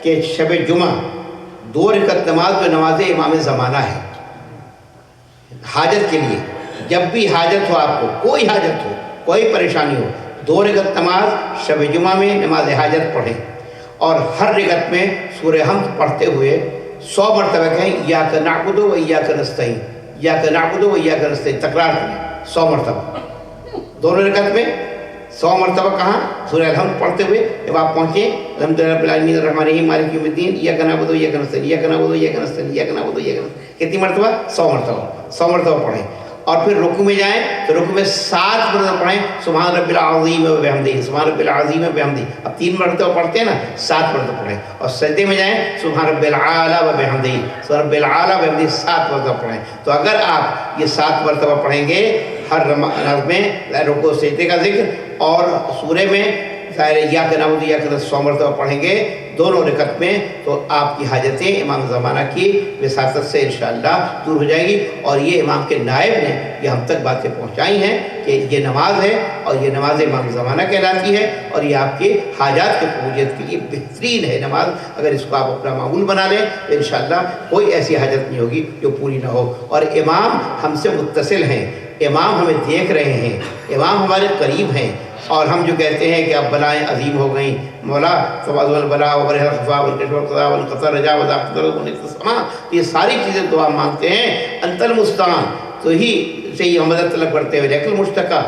کہ شب جمعہ 2 رکعت نماز جو نماز امام زمانہ ہے، حاجت کے لیے، جب بھی حاجت ہو، آپ کو کوئی حاجت ہو، کوئی پریشانی ہو، 2 رکعت نماز شب جمعہ میں نماز حاجت پڑھیں، اور ہر رکعت میں سورہ حمد پڑھتے ہوئے 100 مرتبہ کہیں ایاک نعبد و ایاک نستعین، ایاک نعبد و ایاک نستعین، تکرار کریں 100 مرتبہ دونوں رکعت میں 100 مرتبہ کہاں سورہ الحمد پڑھتے ہوئے جب آپ پہنچے الحمدللہ رب العالمین الرحمن الرحیم مالک یوم الدین ایاک نعبد و ایاک نستعین، ایاک نعبد و ایاک نستعین، ایاک نعبد و ایاک نستعین، کتنی مرتبہ 100 مرتبہ 100 مرتبہ پڑھیں. اور پھر رکوع میں جائیں تو رکوع میں 7 مرتبہ پڑھیں سبحان رب العظیم و بحمدہ، سبحان رب العظیم و بحمدہ. اب 3 مرتبہ پڑھتے ہیں نا، 7 مرتبہ پڑھیں. اور سجدے میں جائیں سبحان رب العالی و بحمدہ، سبحان رب العالی و بحمدہ 7 مرتبہ پڑھیں. تو اگر آپ یہ 7 مرتبہ پڑھیں گے ہر نماز میں رکوع سجدے کا ذکر، اور سورے میں ظاہر ایاک نعبد و ایاک نستعین 100 مرتبہ پڑھیں گے دونوں رکعت میں، تو آپ کی حاجتیں امام زمانہ کی وساطت سے انشاءاللہ دور ہو جائیں گی. اور یہ امام کے نائب نے یہ ہم تک باتیں پہنچائی ہیں کہ یہ نماز ہے اور یہ نماز امام زمانہ کہلاتی ہے، اور یہ آپ کے حاجات کے قبولیت کے لیے بہترین ہے نماز. اگر اس کو آپ اپنا معمول بنا لیں تو انشاءاللہ کوئی ایسی حاجت نہیں ہوگی جو پوری نہ ہو. اور امام ہم سے متصل ہیں، امام ہمیں دیکھ رہے ہیں، امام ہمارے قریب ہیں. اور ہم جو کہتے ہیں کہ اب بلائیں عظیم ہو گئیں، مولا تواضع البلا وبرہ الخفا والکشف والقضاء والقطع رجا وذاق السماء، یہ ساری چیزیں دعا مانگتے ہیں. انت المستعان، تو ہی سے ہی ہم مدد طلب کرتے ہوئے لیکن مشتقہ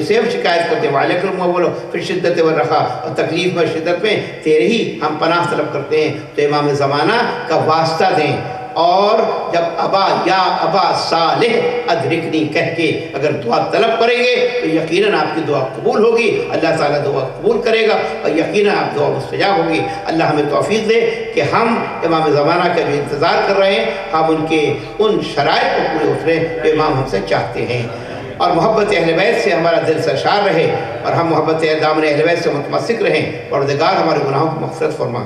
سے ہم شکایت کرتے ہیں وعلیکم المول پھر شدت والرخاء، اور تکلیف میں شدت میں تیرے ہی ہم پناہ طلب کرتے ہیں. تو امام زمانہ کا واسطہ دیں، اور جب ابا یا ابا صالح ادرکنی کہہ کے اگر دعا طلب کریں گے تو یقیناً آپ کی دعا قبول ہوگی، اللہ تعالیٰ دعا قبول کرے گا، اور یقیناً آپ دعا مستجاب ہوگی. اللہ ہمیں توفیق دے کہ ہم امام زمانہ کا جو انتظار کر رہے ہیں ہم ان کے ان شرائط کو پورے اتریں جو امام ہم سے چاہتے ہیں. اور محبت اہل بیت سے ہمارا دل سرشار رہے، اور ہم محبت دامن اہل بیت سے متمسک رہیں. پروردگار ہمارے گناہوں کی مغفرت فرما،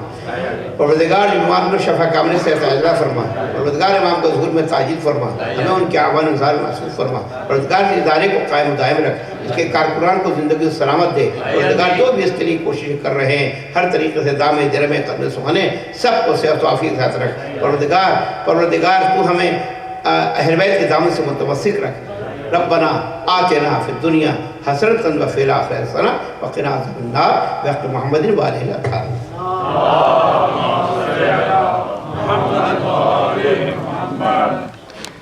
پروردگار بیمار کو شفا کاملہ سے عطا فرما، پروردگار امام کو ظہور میں تعجیل فرما، ہمیں ان کے اعوان انصار محسوس فرما. پروردگار اس ادارے کو قائم و دائم رکھ، اس کے کارکنان کو زندگی سلامت دے. پروردگار جو بھی اس کے لیے کوشش کر رہے ہیں ہر طریقے سے دامے درمے قدم سہنے سب کو صحت و عافیت ساتھ رکھ. پروردگار تو ہمیں اہل بیت کے دامن سے متمسک رکھ. ربنا آتنا فی الدنیا حسنۃ وفی الآخرۃ حسنۃ وقنا عذاب النار بحق محمد وآلہ الاطہار. اللهم صل على محمد وآل محمد.